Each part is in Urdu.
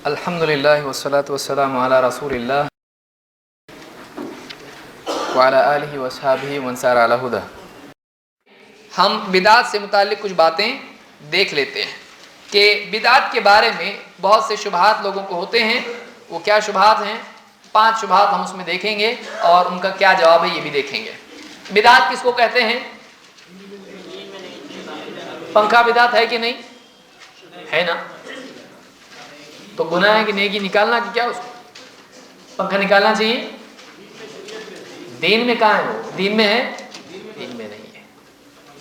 الحمدللہ والصلاة والسلام علی رسول اللہ وعلی آلہ وصحبہ ومن سار علی ہدیٰ۔ ہم بدعات سے متعلق کچھ باتیں دیکھ لیتے ہیں کہ بدعات کے بارے میں بہت سے شبہات لوگوں کو ہوتے ہیں۔ وہ کیا شبہات ہیں؟ 5 شبہات ہم اس میں دیکھیں گے اور ان کا کیا جواب ہے یہ بھی دیکھیں گے۔ بدعات کس کو کہتے ہیں؟ پنکھا بدعت ہے کہ نہیں؟ ہے نا؟ تو گناہ ہے کہ نیکی نکالنا کہ کیا اس کو؟ پنکھا نکالنا چاہیے؟ دین میں کہاں ہے وہ؟ دین میں ہے؟ دین میں نہیں ہے۔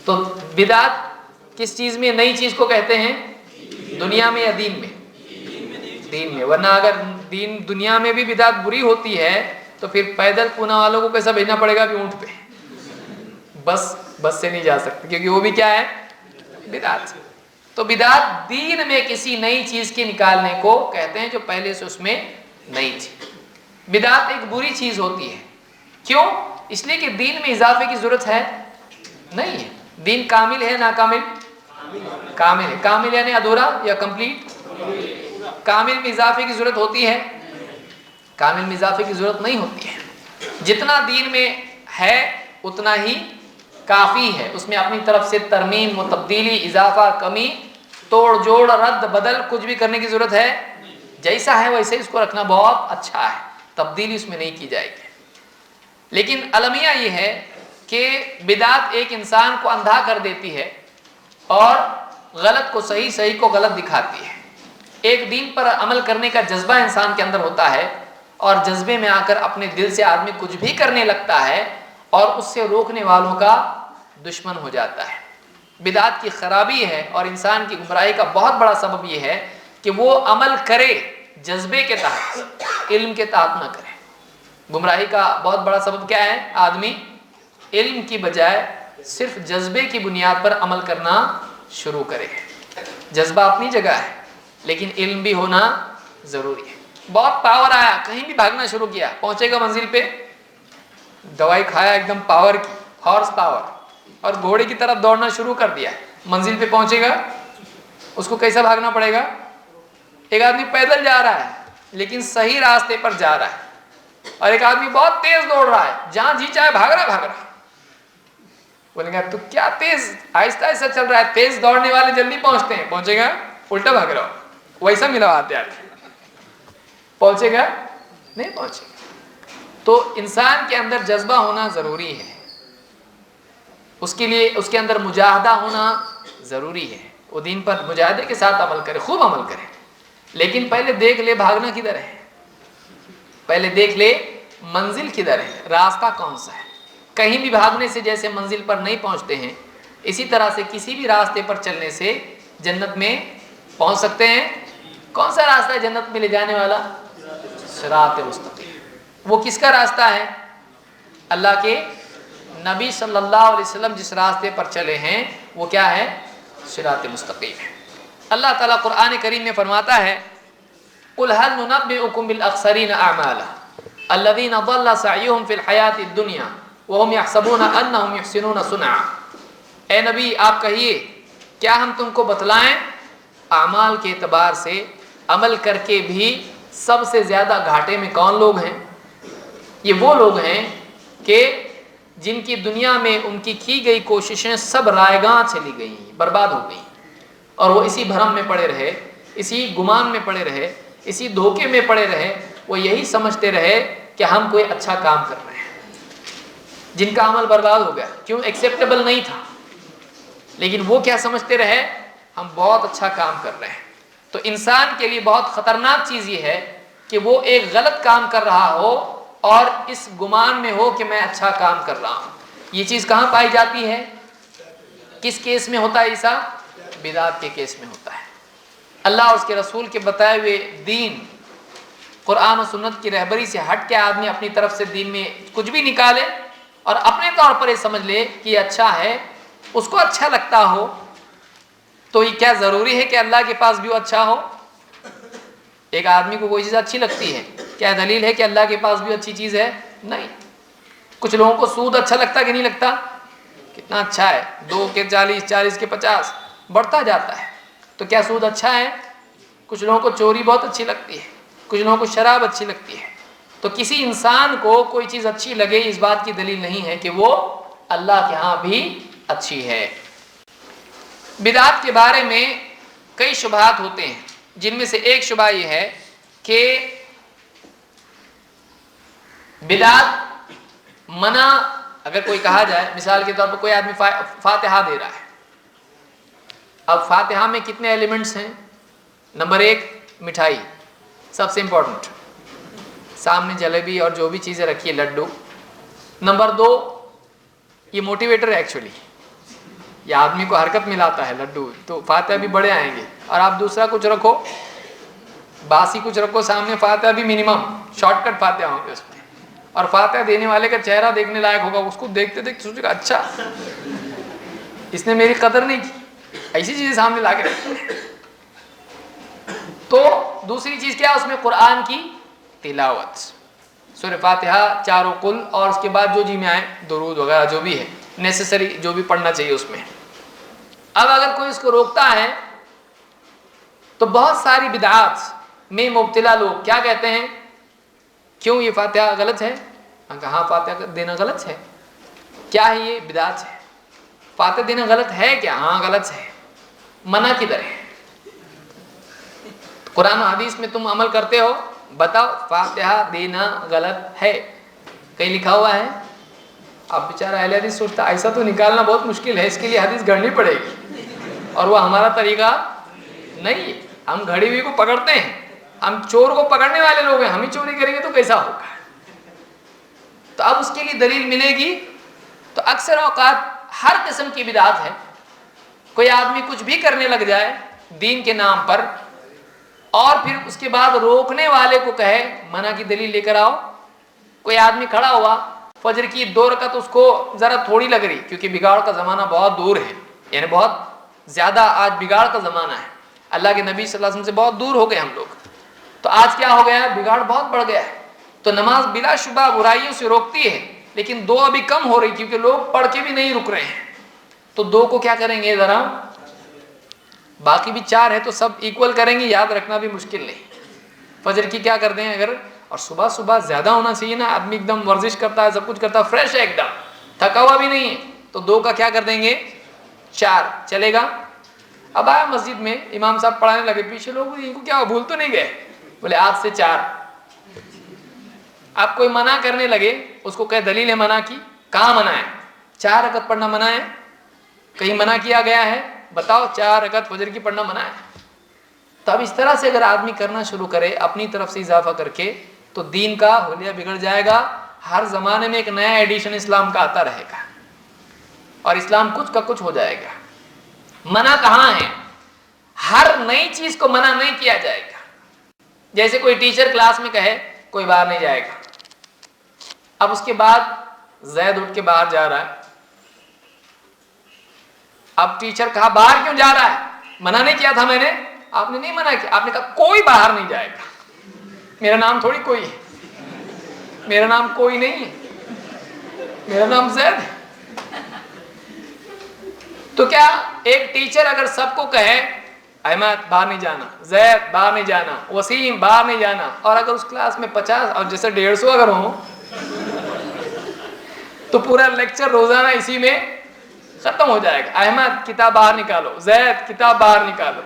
تو بدعت کس چیز میں نئی چیز کو کہتے ہیں؟ دنیا میں یا دین میں؟ دین میں۔ ورنہ اگر دنیا میں بھی بدعت بری ہوتی ہے تو پھر پیدل پونا والوں کو کیسا بھیجنا پڑے گا کہ اونٹ پہ؟ بس سے نہیں جا سکتے، کیونکہ وہ بھی کیا ہے؟ بدعت۔ تو بدعت دین میں کسی نئی چیز کے نکالنے کو کہتے ہیں جو پہلے سے اس میں نہیں تھی۔ بدعت ایک بری چیز ہوتی ہے۔ کیوں؟ اس لیے کہ دین میں اضافے کی ضرورت ہے نہیں ہے۔ دین کامل ہے ناکامل؟ کامل ہے۔ کامل یعنی ادھورا یا کمپلیٹ؟ کامل میں اضافے کی ضرورت ہوتی ہے؟ کامل میں اضافے کی ضرورت نہیں ہوتی ہے۔ جتنا دین میں ہے اتنا ہی کافی ہے۔ اس میں اپنی طرف سے ترمیم و تبدیلی، اضافہ، کمی، توڑ جوڑ، رد بدل کچھ بھی کرنے کی ضرورت ہے؟ جیسا ہے ویسے اس کو رکھنا بہت اچھا ہے، تبدیلی اس میں نہیں کی جائے گی۔ لیکن المیہ یہ ہے کہ بدعت ایک انسان کو اندھا کر دیتی ہے اور غلط کو صحیح، صحیح کو غلط دکھاتی ہے۔ ایک دین پر عمل کرنے کا جذبہ انسان کے اندر ہوتا ہے اور جذبے میں آ کر اپنے دل سے آدمی کچھ بھی کرنے لگتا ہے اور اس سے روکنے والوں کا دشمن ہو جاتا ہے۔ بدعت کی خرابی ہے اور انسان کی گمراہی کا بہت بڑا سبب یہ ہے کہ وہ عمل کرے جذبے کے تحت، علم کے تحت نہ کرے۔ گمراہی کا بہت بڑا سبب کیا ہے؟ آدمی علم کی بجائے صرف جذبے کی بنیاد پر عمل کرنا شروع کرے۔ جذبہ اپنی جگہ ہے لیکن علم بھی ہونا ضروری ہے۔ بہت پاور آیا، کہیں بھی بھاگنا شروع کیا، پہنچے گا منزل پہ؟ دوائی کھایا ایک دم پاور کی، ہارس پاور، اور گھوڑے کی طرف دوڑنا شروع کر دیا، منزل پہ پہنچے گا؟ اس کو کیسا بھاگنا پڑے گا؟ ایک آدمی پیدل جا رہا ہے لیکن صحیح راستے پر جا رہا ہے، اور ایک آدمی بہت تیز دوڑ رہا ہے، جہاں جی چاہے بھاگ رہا۔ بولیں گا تو کیا تیز، آہستہ آہستہ چل رہا ہے، تیز دوڑنے والے جلدی پہنچتے ہیں، پہنچے گا؟ الٹا بھاگ رہا ہو، ویسا ملا آتے پہنچے گا؟ نہیں پہنچے گا۔ تو انسان کے اندر جذبہ ہونا ضروری ہے، اس کے لیے اس کے اندر مجاہدہ ہونا ضروری ہے۔ وہ دین پر مجاہدے کے ساتھ عمل کرے، خوب عمل کرے، لیکن پہلے دیکھ لے بھاگنا کدھر ہے، پہلے دیکھ لے منزل کدھر ہے، راستہ کون سا ہے۔ کہیں بھی بھاگنے سے جیسے منزل پر نہیں پہنچتے ہیں، اسی طرح سے کسی بھی راستے پر چلنے سے جنت میں پہنچ سکتے ہیں۔ کون سا راستہ ہے جنت میں لے جانے والا؟ صراط مستقیم۔ وہ کس کا راستہ ہے؟ اللہ کے نبی صلی اللہ علیہ وسلم جس راستے پر چلے ہیں وہ کیا ہے؟ صراط مستقیم ہے۔ اللہ تعالیٰ قرآن کریم میں فرماتا ہے قُلْ هَلْ نُنَبِّئُكُمْ بِالْأَخْسَرِينَ أَعْمَالًا الَّذِينَ ضَلَّ سَعْيُهُمْ فِي الْحَيَاةِ الدُّنْيَا وَهُمْ يَحْسَبُونَ أَنَّهُمْ يُحْسِنُونَ صُنْعًا۔ اے نبی آپ کہیے کیا ہم تم کو بتلائیں اعمال کے اعتبار سے عمل کر کے بھی سب سے زیادہ گھاٹے میں کون لوگ ہیں؟ یہ وہ لوگ ہیں کہ جن کی دنیا میں ان کی گئی کوششیں سب رائگاں چلی گئیں، برباد ہو گئیں، اور وہ اسی بھرم میں پڑے رہے، اسی گمان میں پڑے رہے، اسی دھوکے میں پڑے رہے، وہ یہی سمجھتے رہے کہ ہم کوئی اچھا کام کر رہے ہیں۔ جن کا عمل برباد ہو گیا، کیوں؟ ایکسیپٹیبل نہیں تھا، لیکن وہ کیا سمجھتے رہے؟ ہم بہت اچھا کام کر رہے ہیں۔ تو انسان کے لیے بہت خطرناک چیز یہ ہے کہ وہ ایک غلط کام کر رہا ہو اور اس گمان میں ہو کہ میں اچھا کام کر رہا ہوں۔ یہ چیز کہاں پائی جاتی ہے؟ کس کیس میں ہوتا ہے ایسا؟ بدعت کے کیس میں ہوتا ہے۔ اللہ اور اس کے رسول کے بتائے ہوئے دین، قرآن و سنت کی رہبری سے ہٹ کے آدمی اپنی طرف سے دین میں کچھ بھی نکالے اور اپنے طور پر یہ سمجھ لے کہ یہ اچھا ہے، اس کو اچھا لگتا ہو، تو یہ کیا ضروری ہے کہ اللہ کے پاس بھی وہ اچھا ہو؟ ایک آدمی کو کوئی چیز اچھی لگتی ہے، کیا دلیل ہے کہ اللہ کے پاس بھی اچھی چیز ہے؟ نہیں۔ کچھ لوگوں کو سود اچھا لگتا کہ نہیں لگتا؟ کتنا اچھا ہے، 2 کے 40، 40 کے 50 بڑھتا جاتا ہے، تو کیا سود اچھا ہے؟ کچھ لوگوں کو چوری بہت اچھی لگتی ہے، کچھ لوگوں کو شراب اچھی لگتی ہے. تو کسی انسان کو کوئی چیز اچھی لگے اس بات کی دلیل نہیں ہے کہ وہ اللہ کے ہاں بھی اچھی ہے. بدعات کے بارے میں کئی شبہات ہوتے ہیں، جن میں سے ایک شبہ یہ ہے کہ بدعات منع اگر کوئی کہا جائے، مثال کے طور پر کوئی آدمی فاتحہ دے رہا ہے. اب فاتحہ میں کتنے ایلیمنٹس ہیں؟ نمبر 1 مٹھائی، سب سے امپورٹنٹ، سامنے جلیبی اور جو بھی چیزیں رکھی ہے، لڈو. نمبر 2 یہ موٹیویٹر ہے ایکچولی، یہ آدمی کو حرکت میں لاتا ہے لڈو، تو فاتحہ بھی بڑے آئیں گے. اور آپ دوسرا کچھ رکھو، باسی کچھ رکھو سامنے، فاتحہ بھی منیمم شارٹ کٹ فاتحہ ہوں گے اس میں. اور فاتحہ دینے والے کا چہرہ دیکھنے لائق ہوگا، اس کو دیکھتے دیکھتے سوچے گا اچھا اس نے میری قدر نہیں کی، ایسی چیزیں سامنے لا کے رکھتے ہیں. تو دوسری چیز کیا، اس میں قرآن کی تلاوت، سورہ فاتحہ، چاروں قل، اور اس کے بعد جو جی میں آئے درود وغیرہ جو بھی ہے نیسیسری جو بھی پڑھنا چاہیے اس میں. اب اگر کوئی اس کو روکتا ہے تو بہت ساری بدعات میں مبتلا لوگ کیا کہتے ہیں، کیوں یہ فاتحہ غلط ہے؟ ہاں فاتحہ دینا غلط ہے. کیا ہے یہ؟ بدعت ہے. فاتحہ دینا غلط ہے کیا؟ ہاں غلط ہے. منع کدھر ہے؟ قرآن و حدیث میں تم عمل کرتے ہو، بتاؤ فاتحہ دینا غلط ہے، کہیں لکھا ہوا ہے؟ اب بیچارہ اہل حدیث سوچتا ایسا تو نکالنا بہت مشکل ہے، اس کے لیے حدیث گھڑنی پڑے گی، اور وہ ہمارا طریقہ نہیں. ہم گھڑی ہوئی کو پکڑتے ہیں، ہم چور کو پکڑنے والے لوگ ہیں، ہم ہی چوری کریں گے تو کیسا ہوگا؟ تو اب اس کے لیے دلیل ملے گی. تو اکثر اوقات ہر قسم کی بدعت ہے. کوئی آدمی کچھ بھی کرنے لگ جائے دین کے نام پر، اور پھر اس کے بعد روکنے والے کو کہے منع کی دلیل لے کر آؤ. کوئی آدمی کھڑا ہوا، فجر کی 2 رکعت اس کو ذرا تھوڑی لگ رہی، کیونکہ بگاڑ کا زمانہ بہت دور ہے، یعنی بہت زیادہ آج بگاڑ کا زمانہ ہے. اللہ کے نبی صلی اللہ علیہ وسلم سے بہت دور ہو گئے ہم لوگ. تو آج کیا ہو گیا ہے، بگاڑ بہت بڑھ گیا ہے. تو نماز بلا شبہ برائیوں سے روکتی ہے، لیکن 2 ابھی کم ہو رہی کیونکہ لوگ پڑھ کے بھی نہیں رک رہے ہیں. تو 2 کو کیا کریں گے، ذرا باقی بھی 4 ہے تو سب ایکول کریں گے، یاد رکھنا بھی مشکل نہیں. فجر کی کیا کر دیں اگر، اور صبح صبح زیادہ ہونا چاہیے نا، آدمی ایک دم ورزش کرتا ہے، سب کچھ کرتا ہے، فریش ہے ایک دم، تھکا ہوا بھی نہیں ہے، تو 2 کا کیا کر دیں گے، 4 چلے گا. اب آیا مسجد میں، امام صاحب پڑھانے لگے، پیچھے لوگ ان کو کیا بھول تو نہیں گئے، بولے آج سے 4. آپ کوئی منع کرنے لگے، اس کو کہے دلیل ہے منع کی، کہاں منع ہے؟ 4 رکعت پڑھنا منع ہے؟ کہیں منع کیا گیا ہے؟ بتاؤ 4 رکعت فجر کی پڑھنا منع ہے؟ تو اب اس طرح سے اگر آدمی کرنا شروع کرے اپنی طرف سے اضافہ کر کے، تو دین کا حلیہ بگڑ جائے گا. ہر زمانے میں ایک نیا ایڈیشن اسلام کا آتا رہے گا، اور اسلام کچھ کا کچھ ہو جائے گا. منع کہاں ہے؟ ہر نئی چیز کو منع نہیں کیا جائے گا. جیسے کوئی ٹیچر کلاس میں کہے کوئی باہر نہیں جائے گا، اب اس کے بعد زید اٹھ کے باہر جا رہا ہے. اب ٹیچر کہا باہر کیوں جا رہا ہے؟ منع نہیں کیا تھا میں نے؟ آپ نے نہیں منع کیا، آپ نے کہا کوئی باہر نہیں جائے گا. میرا نام تھوڑی کوئی ہے، میرا نام کوئی نہیں ہے، میرا نام زید ہے. تو کیا ایک ٹیچر اگر سب کو کہے احمد باہر نہیں جانا، زید باہر نہیں جانا، وسیم باہر نہیں جانا، اور اگر اس کلاس میں 50 اور جیسے 150 اگر ہوں تو پورا لیکچر روزانہ اسی میں ختم ہو جائے گا. احمد کتاب باہر نکالو، زید کتاب باہر نکالو.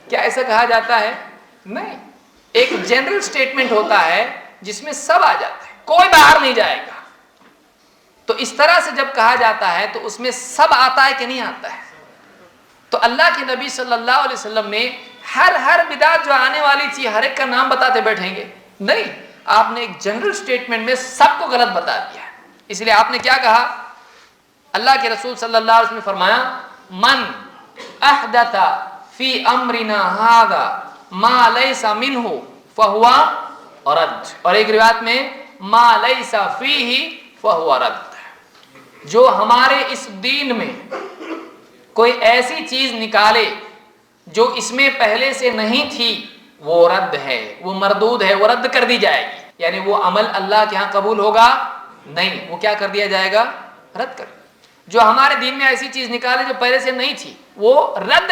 کیا ایسا کہا جاتا ہے؟ نہیں. ایک جنرل سٹیٹمنٹ ہوتا ہے جس میں سب آ جاتا ہے، کوئی باہر نہیں جائے گا. تو اس طرح سے جب کہا جاتا ہے تو اس میں سب آتا ہے کہ نہیں آتا ہے؟ تو اللہ کے نبی صلی اللہ علیہ وسلم نے ہر بدعت جو آنے والی تھی ہر ایک کا نام بتاتے بیٹھیں گے؟ نہیں. آپ نے ایک جنرل سٹیٹمنٹ میں سب کو غلط بتا دیا. اس لیے آپ نے کیا کہا؟ اللہ کے رسول صلی اللہ علیہ وسلم نے فرمایا من احدث فی امرنا ھذا ما لیس منہ فہو رد، اور ایک روایت میں ما لیس فیہ فہو رد. جو ہمارے اس دین میں کوئی ایسی چیز نکالے جو اس میں پہلے سے نہیں تھی، وہ رد ہے، وہ مردود ہے، وہ رد کر دی جائے گی. یعنی وہ عمل اللہ کے ہاں قبول ہوگا نہیں، وہ کیا کر دیا جائے گا؟ رد کر. جو ہمارے دین میں ایسی چیز نکالے جو پہلے سے نہیں تھی، وہ رد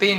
3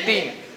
3।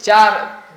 4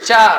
4,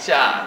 4,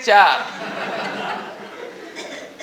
4,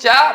4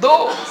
2,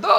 2।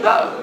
2।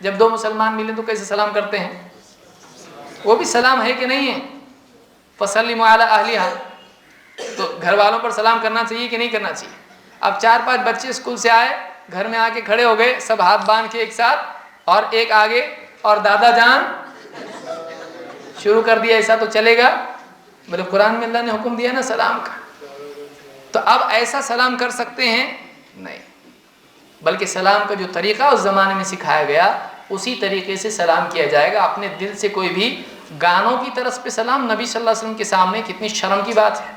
جب دو مسلمان ملیں تو کیسے سلام کرتے ہیں؟ وہ بھی سلام ہے کہ نہیں ہے؟ فسلموا علی اہلہا، تو گھر والوں پر سلام کرنا چاہیے کہ نہیں کرنا چاہیے؟ اب 4-5 بچے اسکول سے آئے، گھر میں آ کے کھڑے ہو گئے، سب ہاتھ باندھ کے ایک ساتھ، اور ایک آگے اور دادا جان شروع کر دیا، ایسا تو چلے گا؟ بولے قرآن میں اللہ نے حکم دیا نا سلام کا، تو اب ایسا سلام کر سکتے ہیں؟ نہیں، بلکہ سلام کا جو طریقہ اس زمانے میں سکھایا گیا اسی طریقے سے سلام کیا جائے گا، اپنے دل سے کوئی بھی گانوں کی طرف پہ سلام، نبی صلی اللہ علیہ وسلم کے سامنے کتنی شرم کی بات ہے۔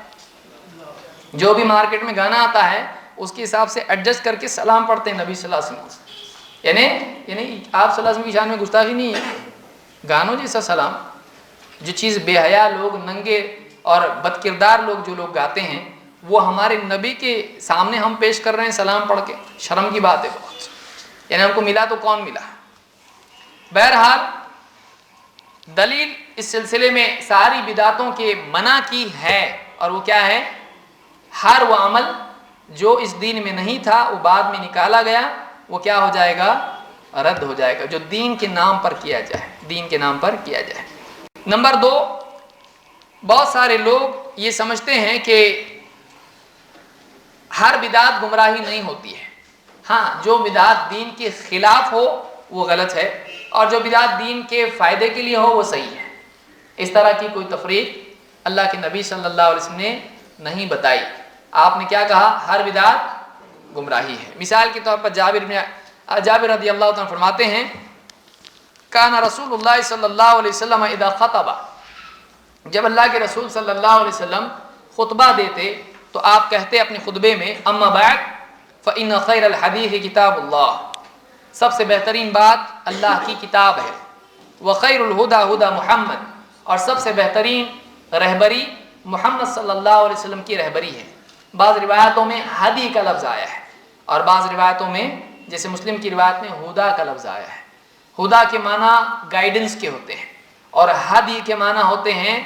جو بھی مارکیٹ میں گانا آتا ہے اس کے حساب سے ایڈجسٹ کر کے سلام پڑھتے ہیں نبی صلی اللہ علیہ وسلم، یعنی آپ صلی اللہ علیہ وسلم کی شان میں گستاخی نہیں ہے، گانوں جیسا سلام، جو چیز بے حیا لوگ، ننگے اور بد کردار لوگ جو لوگ گاتے ہیں، وہ ہمارے نبی کے سامنے ہم پیش کر رہے ہیں سلام پڑھ کے، شرم کی بات ہے بہت، یعنی ہم کو ملا تو کون ملا؟ بہرحال دلیل اس سلسلے میں ساری بدعتوں کے منع کی ہے، اور وہ کیا ہے؟ ہر وہ عمل جو اس دین میں نہیں تھا وہ بعد میں نکالا گیا، وہ کیا ہو جائے گا؟ رد ہو جائے گا، جو دین کے نام پر کیا جائے، دین کے نام پر کیا جائے۔ نمبر 2، بہت سارے لوگ یہ سمجھتے ہیں کہ ہر بدعت گمراہی نہیں ہوتی ہے، ہاں جو بدعت دین کے خلاف ہو وہ غلط ہے، اور جو بدعت دین کے فائدے کے لیے ہو وہ صحیح ہے۔ اس طرح کی کوئی تفریق اللہ کے نبی صلی اللہ علیہ وسلم نے نہیں بتائی۔ آپ نے کیا کہا؟ ہر بدعت گمراہی ہے۔ مثال کے طور پر جابر رضی اللہ عنہ فرماتے ہیں، کان رسول اللہ صلی اللہ علیہ وسلم اذا خطب، جب اللہ کے رسول صلی اللہ علیہ وسلم خطبہ دیتے تو آپ کہتے اپنے خطبے میں، اما بعد فإن خیر الحدیث کتاب اللہ، سب سے بہترین بات اللہ کی کتاب ہے، وخیر الہدی ہدی محمد، اور سب سے بہترین رہبری محمد صلی اللہ علیہ وسلم کی رہبری ہے۔ بعض روایتوں میں ہدی کا لفظ آیا ہے، اور بعض روایتوں میں جیسے مسلم کی روایت میں ہدا کا لفظ آیا ہے۔ ہدا کے معنی گائیڈنس کے ہوتے ہیں، اور ہدی کے معنی ہوتے ہیں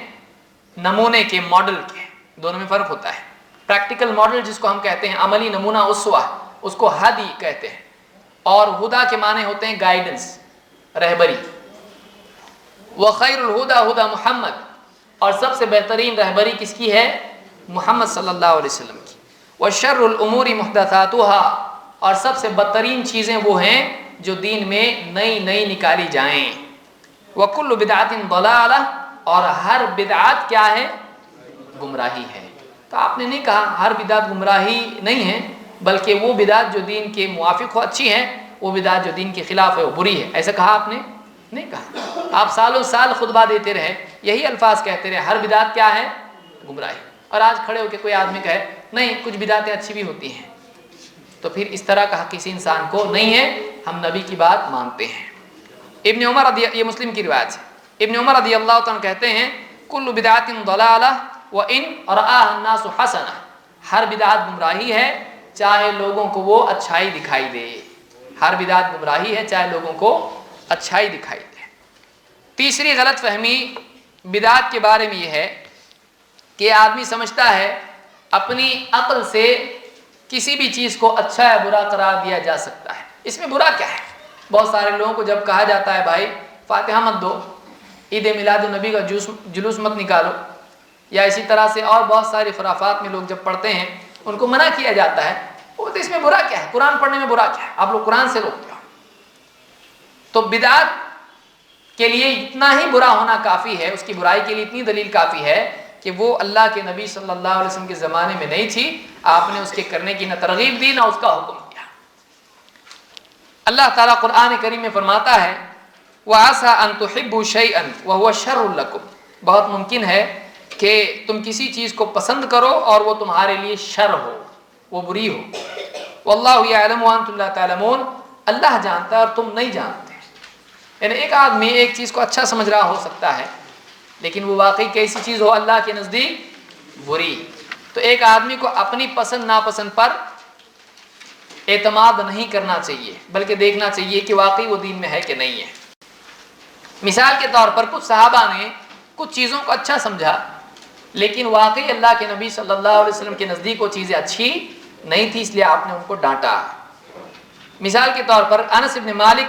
نمونے کے، ماڈل کے، دونوں میں فرق ہوتا ہے۔ پریکٹیکل ماڈل جس کو ہم کہتے ہیں، عملی نمونہ، اسوہ، اس کو ہدی کہتے ہیں، اور ہدا کے معنی ہوتے ہیں گائیڈنس، رہبری۔ وخیر الہدی ہدی محمد، اور سب سے بہترین رہبری کس کی ہے؟ محمد صلی اللہ علیہ وسلم کی۔ وشر الامور محدثاتها، اور سب سے بدترین چیزیں وہ ہیں جو دین میں نئی نئی نکالی جائیں۔ وکل بدعت ضلالہ، اور ہر بدعت کیا ہے؟ گمراہی ہے۔ تو آپ نے نہیں کہا ہر بدعت گمراہی نہیں ہے، بلکہ وہ بدعت جو دین کے موافق ہو اچھی ہے، وہ بدعت جو دین کے خلاف ہے وہ بری ہے، ایسا کہا آپ نے نہیں کہا۔ آپ سالوں سال خطبہ دیتے رہے، یہی الفاظ کہتے رہے، ہر بدعت کیا ہے؟ گمراہی۔ اور آج کھڑے ہو کے کوئی آدمی کہے نہیں کچھ بدعتیں اچھی بھی ہوتی ہیں، تو پھر اس طرح کا کسی انسان کو نہیں ہے، ہم نبی کی بات مانتے ہیں۔ ابن عمر یہ مسلم کی روایت ہے، ابن عمر رضی اللہ عنہ کہتے ہیں، کل بدعت ضلالہ وان رآها الناس حسنہ، ہر بدعت گمراہی ہے چاہے لوگوں کو وہ اچھائی دکھائی دے، ہر بدعت گمراہی ہے چاہے لوگوں کو اچھائی دکھائی دے۔ تیسری غلط فہمی بدعت کے بارے میں یہ ہے کہ آدمی سمجھتا ہے اپنی عقل سے کسی بھی چیز کو اچھا یا برا قرار دیا جا سکتا ہے، اس میں برا کیا ہے؟ بہت سارے لوگوں کو جب کہا جاتا ہے بھائی فاتحہ مت دو، عید میلاد النبی کا جلوس مت نکالو، یا اسی طرح سے اور بہت ساری خرافات میں لوگ جب پڑھتے ہیں ان کو منع کیا جاتا ہے، وہ تو اس میں برا کیا ہے؟ قرآن پڑھنے میں برا کیا ہے؟ آپ لوگ قرآن سے روکتے ہو۔ تو بدعت کے لیے اتنا ہی برا ہونا کافی ہے، اس کی برائی کے لیے اتنی دلیل کافی ہے کہ وہ اللہ کے نبی صلی اللہ علیہ وسلم کے زمانے میں نہیں تھی، آپ نے اس کے کرنے کی نہ ترغیب دی نہ اس کا حکم دیا۔ اللہ تعالیٰ قرآن کریم میں فرماتا ہے وَعَسَىٰ أَن تُحِبُّوا شَيْئًا وَهُوَ شَرٌّ لَكُمْ، بہت ممکن ہے کہ تم کسی چیز کو پسند کرو اور وہ تمہارے لیے شر ہو، وہ بری ہو۔ وَاللَّهُ يَعْلَمُ وَأَنْتُمْ لَا تَعْلَمُونَ، اللہ جانتا ہے اور تم نہیں جانتے۔ یعنی ایک آدمی ایک چیز کو اچھا سمجھ رہا ہو سکتا ہے، لیکن وہ واقعی کیسی چیز ہو اللہ کے نزدیک بری۔ تو ایک آدمی کو اپنی پسند ناپسند پر اعتماد نہیں کرنا چاہیے، بلکہ دیکھنا چاہیے کہ واقعی وہ دین میں ہے کہ نہیں ہے۔ مثال کے طور پر کچھ صحابہ نے کچھ چیزوں کو اچھا سمجھا، لیکن واقعی اللہ کے نبی صلی اللہ علیہ وسلم کے نزدیک وہ چیزیں اچھی نہیں تھی، اس لیے آپ نے ان کو ڈانٹا۔ مثال کے طور پر انس بن مالک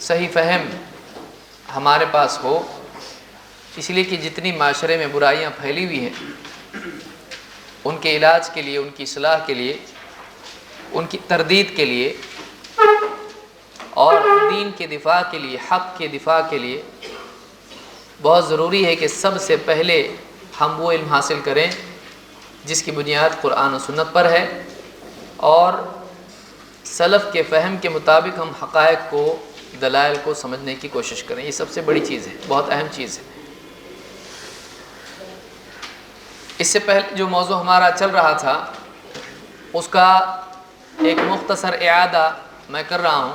صحیح فہم ہمارے پاس ہو، اس لیے کہ جتنی معاشرے میں برائیاں پھیلی ہوئی ہیں ان کے علاج کے لیے، ان کی اصلاح کے لیے، ان کی تردید کے لیے اور دین کے دفاع کے لیے، حق کے دفاع کے لیے بہت ضروری ہے کہ سب سے پہلے ہم وہ علم حاصل کریں جس کی بنیاد قرآن و سنت پر ہے، اور سلف کے فہم کے مطابق ہم حقائق کو، دلائل کو سمجھنے کی کوشش کریں۔ یہ سب سے بڑی چیز ہے، بہت اہم چیز ہے۔ اس سے پہلے جو موضوع ہمارا چل رہا تھا اس کا ایک مختصر اعادہ میں کر رہا ہوں،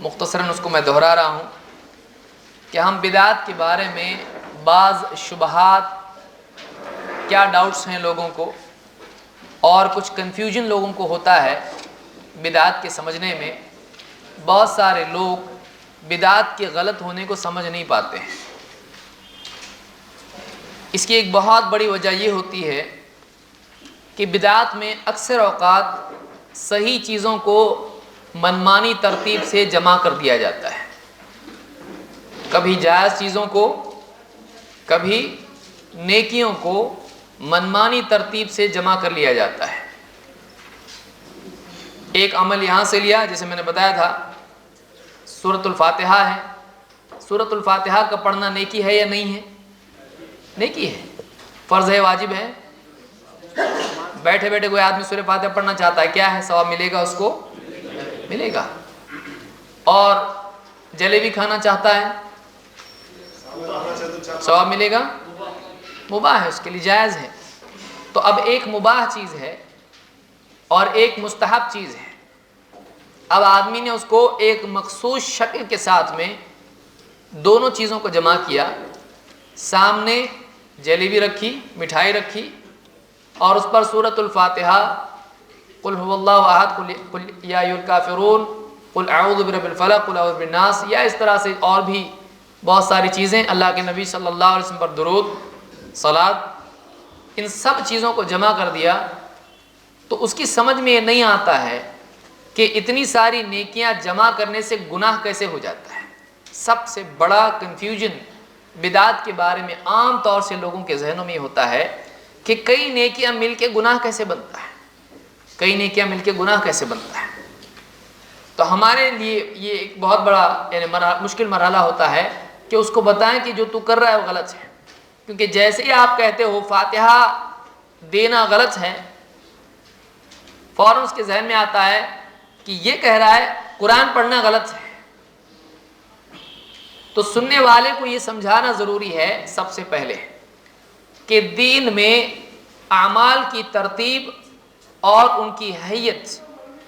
مختصراً اس کو میں دہرا رہا ہوں کہ ہم بدعات کے بارے میں بعض شبہات، کیا ڈاؤٹس ہیں لوگوں کو، اور کچھ کنفیوژن لوگوں کو ہوتا ہے بدعات کے سمجھنے میں۔ بہت سارے لوگ بدعات کے غلط ہونے کو سمجھ نہیں پاتے ہیں۔ اس کی ایک بہت بڑی وجہ یہ ہوتی ہے کہ بدعات میں اکثر اوقات صحیح چیزوں کو منمانی ترتیب سے جمع کر دیا جاتا ہے، کبھی جائز چیزوں کو، کبھی نیکیوں کو منمانی ترتیب سے جمع کر لیا جاتا ہے۔ ایک عمل یہاں سے لیا، جیسے میں نے بتایا تھا سورۃ الفاتحہ ہے، سورۃ الفاتحہ کا پڑھنا نیکی ہے یا نہیں ہے؟ نیکی ہے، فرض ہے، واجب ہے۔ بیٹھے بیٹھے کوئی آدمی سورۃ فاتحہ پڑھنا چاہتا ہے، کیا ہے؟ ثواب ملے گا، اس کو ملے گا۔ اور جلیبی کھانا چاہتا ہے، ثواب ملے گا، مباح ہے، اس کے لیے جائز ہے۔ تو اب ایک مباح چیز ہے اور ایک مستحب چیز ہے۔ اب آدمی نے اس کو ایک مخصوص شکل کے ساتھ میں دونوں چیزوں کو جمع کیا، سامنے جلیبی رکھی، مٹھائی رکھی، اور اس پر سورۃ الفاتحہ، قل هو اللہ احد، قل یا ایھا الکافرون، قل اعوذ برب الفلق، قل اعوذ بالناس، یا اس طرح سے اور بھی بہت ساری چیزیں، اللہ کے نبی صلی اللہ علیہ وسلم پر درود، صلاۃ، ان سب چیزوں کو جمع کر دیا۔ تو اس کی سمجھ میں یہ نہیں آتا ہے کہ اتنی ساری نیکیاں جمع کرنے سے گناہ کیسے ہو جاتا ہے۔ سب سے بڑا کنفیوژن بدعات کے بارے میں عام طور سے لوگوں کے ذہنوں میں یہ ہوتا ہے کہ کئی نیکیاں مل کے گناہ کیسے بنتا ہے، کئی نیکیاں مل کے گناہ کیسے بنتا ہے۔ تو ہمارے لیے یہ ایک بہت بڑا یعنی مشکل مرحلہ ہوتا ہے کہ اس کو بتائیں کہ جو تو کر رہا ہے وہ غلط ہے، کیونکہ جیسے ہی آپ کہتے ہو فاتحہ دینا غلط ہے، فوراً اس کے ذہن میں آتا ہے کہ یہ کہہ رہا ہے قرآن پڑھنا غلط ہے۔ تو سننے والے کو یہ سمجھانا ضروری ہے سب سے پہلے کہ دین میں اعمال کی ترتیب اور ان کی حیت،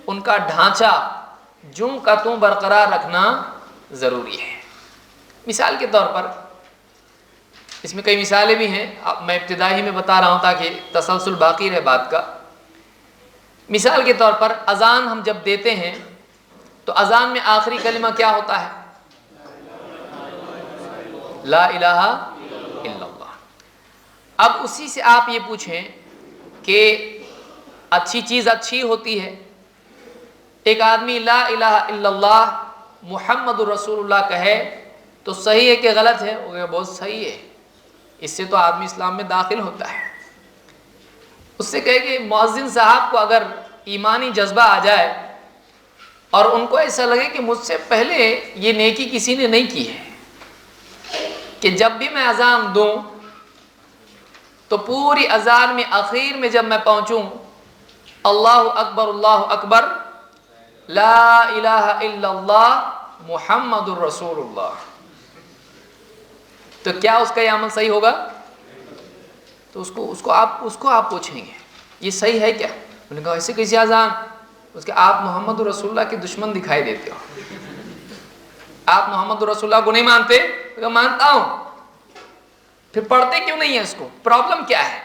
ان کا ڈھانچہ جوں کا توں برقرار رکھنا ضروری ہے۔ مثال کے طور پر، اس میں کئی مثالیں بھی ہیں، میں ابتدائی میں بتا رہا ہوں تاکہ تسلسل باقی رہے بات کا۔ مثال کے طور پر اذان ہم جب دیتے ہیں تو اذان میں آخری کلمہ کیا ہوتا ہے؟ لا الہ الا اللہ۔ اب اسی سے آپ یہ پوچھیں کہ اچھی چیز اچھی ہوتی ہے، ایک آدمی لا الہ الا اللہ محمد رسول اللہ کہے تو صحیح ہے کہ غلط ہے؟ وہ بہت صحیح ہے، اس سے تو آدمی اسلام میں داخل ہوتا ہے۔ اس سے کہے کہ مؤذن صاحب کو اگر ایمانی جذبہ آ جائے اور ان کو ایسا لگے کہ مجھ سے پہلے یہ نیکی کسی نے نہیں کی ہے، کہ جب بھی میں اذان دوں تو پوری اذان میں اخیر میں جب میں پہنچوں اللہ اکبر لا الہ الا اللہ محمد الرسول اللہ، تو کیا اس کا یہ عمل صحیح ہوگا؟ تو اس کو آپ پوچھیں گے یہ صحیح ہے کیا؟ انہوں نے کہا ایسے کیسی اذان؟ اس کے آپ محمد رسول اللہ کے دشمن دکھائی دیتے ہو، آپ محمد رسول اللہ کو نہیں مانتے؟ کہا مانتا ہوں، پھر پڑھتے کیوں نہیں ہے؟ اس کو پرابلم کیا ہے؟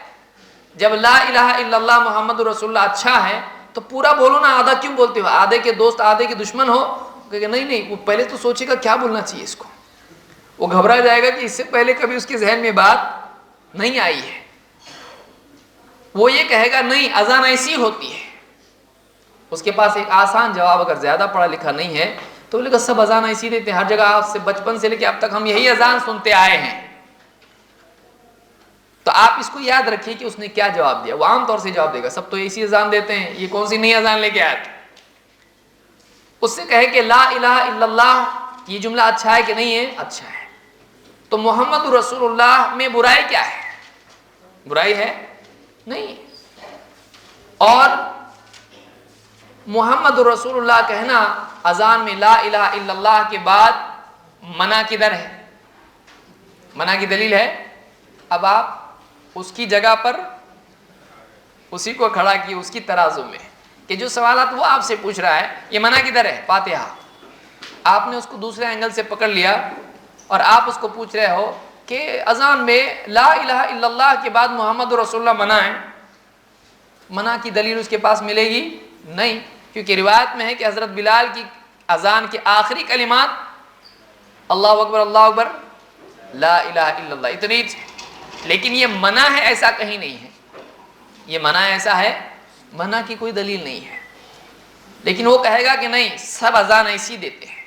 جب لا الہ الا اللہ محمد رسول اللہ اچھا ہے تو پورا بولو نا، آدھا کیوں بولتے ہو؟ آدھے کے دوست آدھے کے دشمن ہو؟ کہ نہیں، وہ پہلے تو سوچے گا کیا بولنا چاہیے اس کو، وہ گھبرا جائے گا کہ اس سے پہلے کبھی اس کے ذہن میں بات نہیں آئی ہے۔ وہ یہ کہے گا نہیں اذان ایسی ہوتی ہے۔ اس کے پاس ایک آسان جواب، اگر زیادہ پڑھا لکھا نہیں ہے تو بولے کہ سب اذان ایسی دیتے ہیں، ہر جگہ آپ سے بچپن سے لے کے اب تک ہم یہی اذان سنتے آئے ہیں۔ تو آپ اس کو یاد رکھیے کہ اس نے کیا جواب دیا۔ وہ عام طور سے جواب دے گا سب تو ایسی اذان دیتے ہیں، یہ کون سی نئی اذان لے کے آیا تھا۔ اس سے کہے کہ لا الہ الا اللہ یہ جملہ اچھا ہے کہ نہیں ہے؟ اچھا ہے۔ تو محمد رسول اللہ میں برائی کیا ہے؟ برائی ہے نہیں۔ اور محمد رسول اللہ کہنا اذان میں لا الہ الا اللہ کے بعد منع کدھر ہے؟ منع کی دلیل ہے؟ اب آپ اس کی جگہ پر اسی کو کھڑا کیے اس کی ترازو میں کہ جو سوالات وہ آپ سے پوچھ رہا ہے یہ منع کدھر ہے؟ فاتحہ۔ آپ نے اس کو دوسرے اینگل سے پکڑ لیا اور آپ اس کو پوچھ رہے ہو کہ اذان میں لا الہ الا اللہ کے بعد محمد رسول اللہ منع ہے، منع کی دلیل اس کے پاس ملے گی نہیں، کیونکہ روایت میں ہے کہ حضرت بلال کی اذان کے آخری کلمات اللہ اکبر اللہ اکبر لا الہ الا اللہ اتنی تھی۔ لیکن یہ منع ہے ایسا کہیں نہیں ہے، یہ منع ایسا ہے، منع کی کوئی دلیل نہیں ہے۔ لیکن وہ کہے گا کہ نہیں سب اذان ایسی دیتے ہیں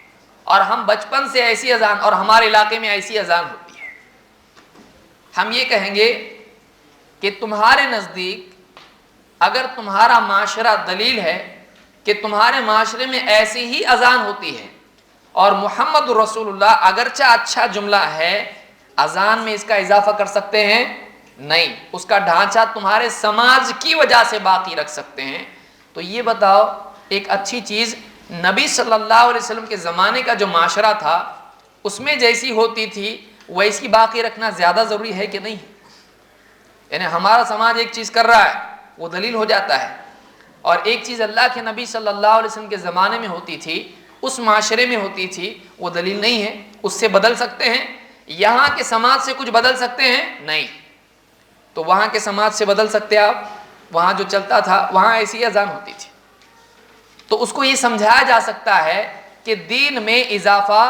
اور ہم بچپن سے ایسی اذان اور ہمارے علاقے میں ایسی اذان ہوتی ہے۔ ہم یہ کہیں گے کہ تمہارے نزدیک اگر تمہارا معاشرہ دلیل ہے کہ تمہارے معاشرے میں ایسی ہی اذان ہوتی ہے اور محمد رسول اللہ اگرچہ اچھا جملہ ہے اذان میں اس کا اضافہ کر سکتے ہیں نہیں، اس کا ڈھانچہ تمہارے سماج کی وجہ سے باقی رکھ سکتے ہیں، تو یہ بتاؤ ایک اچھی چیز نبی صلی اللہ علیہ وسلم کے زمانے کا جو معاشرہ تھا اس میں جیسی ہوتی تھی ویسی باقی رکھنا زیادہ ضروری ہے کہ نہیں؟ یعنی ہمارا سماج ایک چیز کر رہا ہے وہ دلیل ہو جاتا ہے، اور ایک چیز اللہ کے نبی صلی اللہ علیہ وسلم کے زمانے میں ہوتی تھی اس معاشرے میں ہوتی تھی وہ دلیل نہیں ہے۔ اس سے بدل سکتے ہیں، یہاں کے سماج سے کچھ بدل سکتے ہیں نہیں، تو وہاں کے سماج سے بدل سکتے آپ، وہاں جو چلتا تھا وہاں ایسی اذان ہوتی تھی، تو اس کو یہ سمجھایا جا سکتا ہے کہ دین میں اضافہ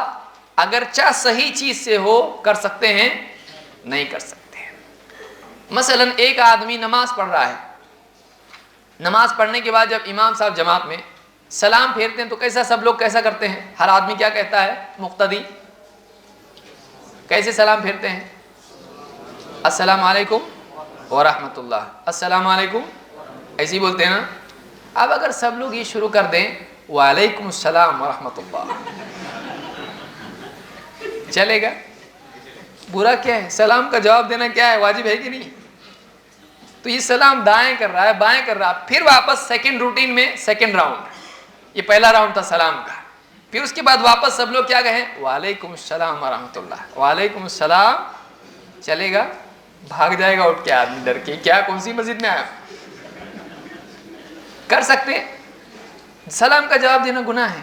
اگرچہ صحیح چیز سے ہو کر سکتے ہیں نہیں کر سکتے ہیں۔ مثلا ایک آدمی نماز پڑھ رہا ہے، نماز پڑھنے کے بعد جب امام صاحب جماعت میں سلام پھیرتے ہیں تو کیسا سب لوگ کیسا کرتے ہیں؟ ہر آدمی کیا کہتا ہے؟ مقتدی کیسے سلام پھیرتے ہیں؟ السلام علیکم ورحمۃ اللہ، السلام علیکم ایسے ہی بولتے ہیں نا۔ اب اگر سب لوگ یہ شروع کر دیں وعلیکم السلام ورحمۃ اللہ، چلے گا؟ برا کیا ہے؟ سلام کا جواب دینا کیا ہے؟ واجب ہے کہ نہیں؟ تو یہ سلام دائیں کر رہا ہے بائیں کر رہا ہے، پھر واپس سیکنڈ روٹین میں سیکنڈ راؤنڈ، یہ پہلا راؤنڈ تھا سلام کا، پھر اس کے بعد واپس سب لوگ کیا کہیں؟ وعلیکم السلام ورحمۃ اللہ، وعلیکم السلام، چلے گا؟ بھاگ جائے گا اٹھ کے آدمی ڈر کے، کیا کون سی مسجد میں آیا؟ کر سکتے ہیں، سلام کا جواب دینا گناہ ہے،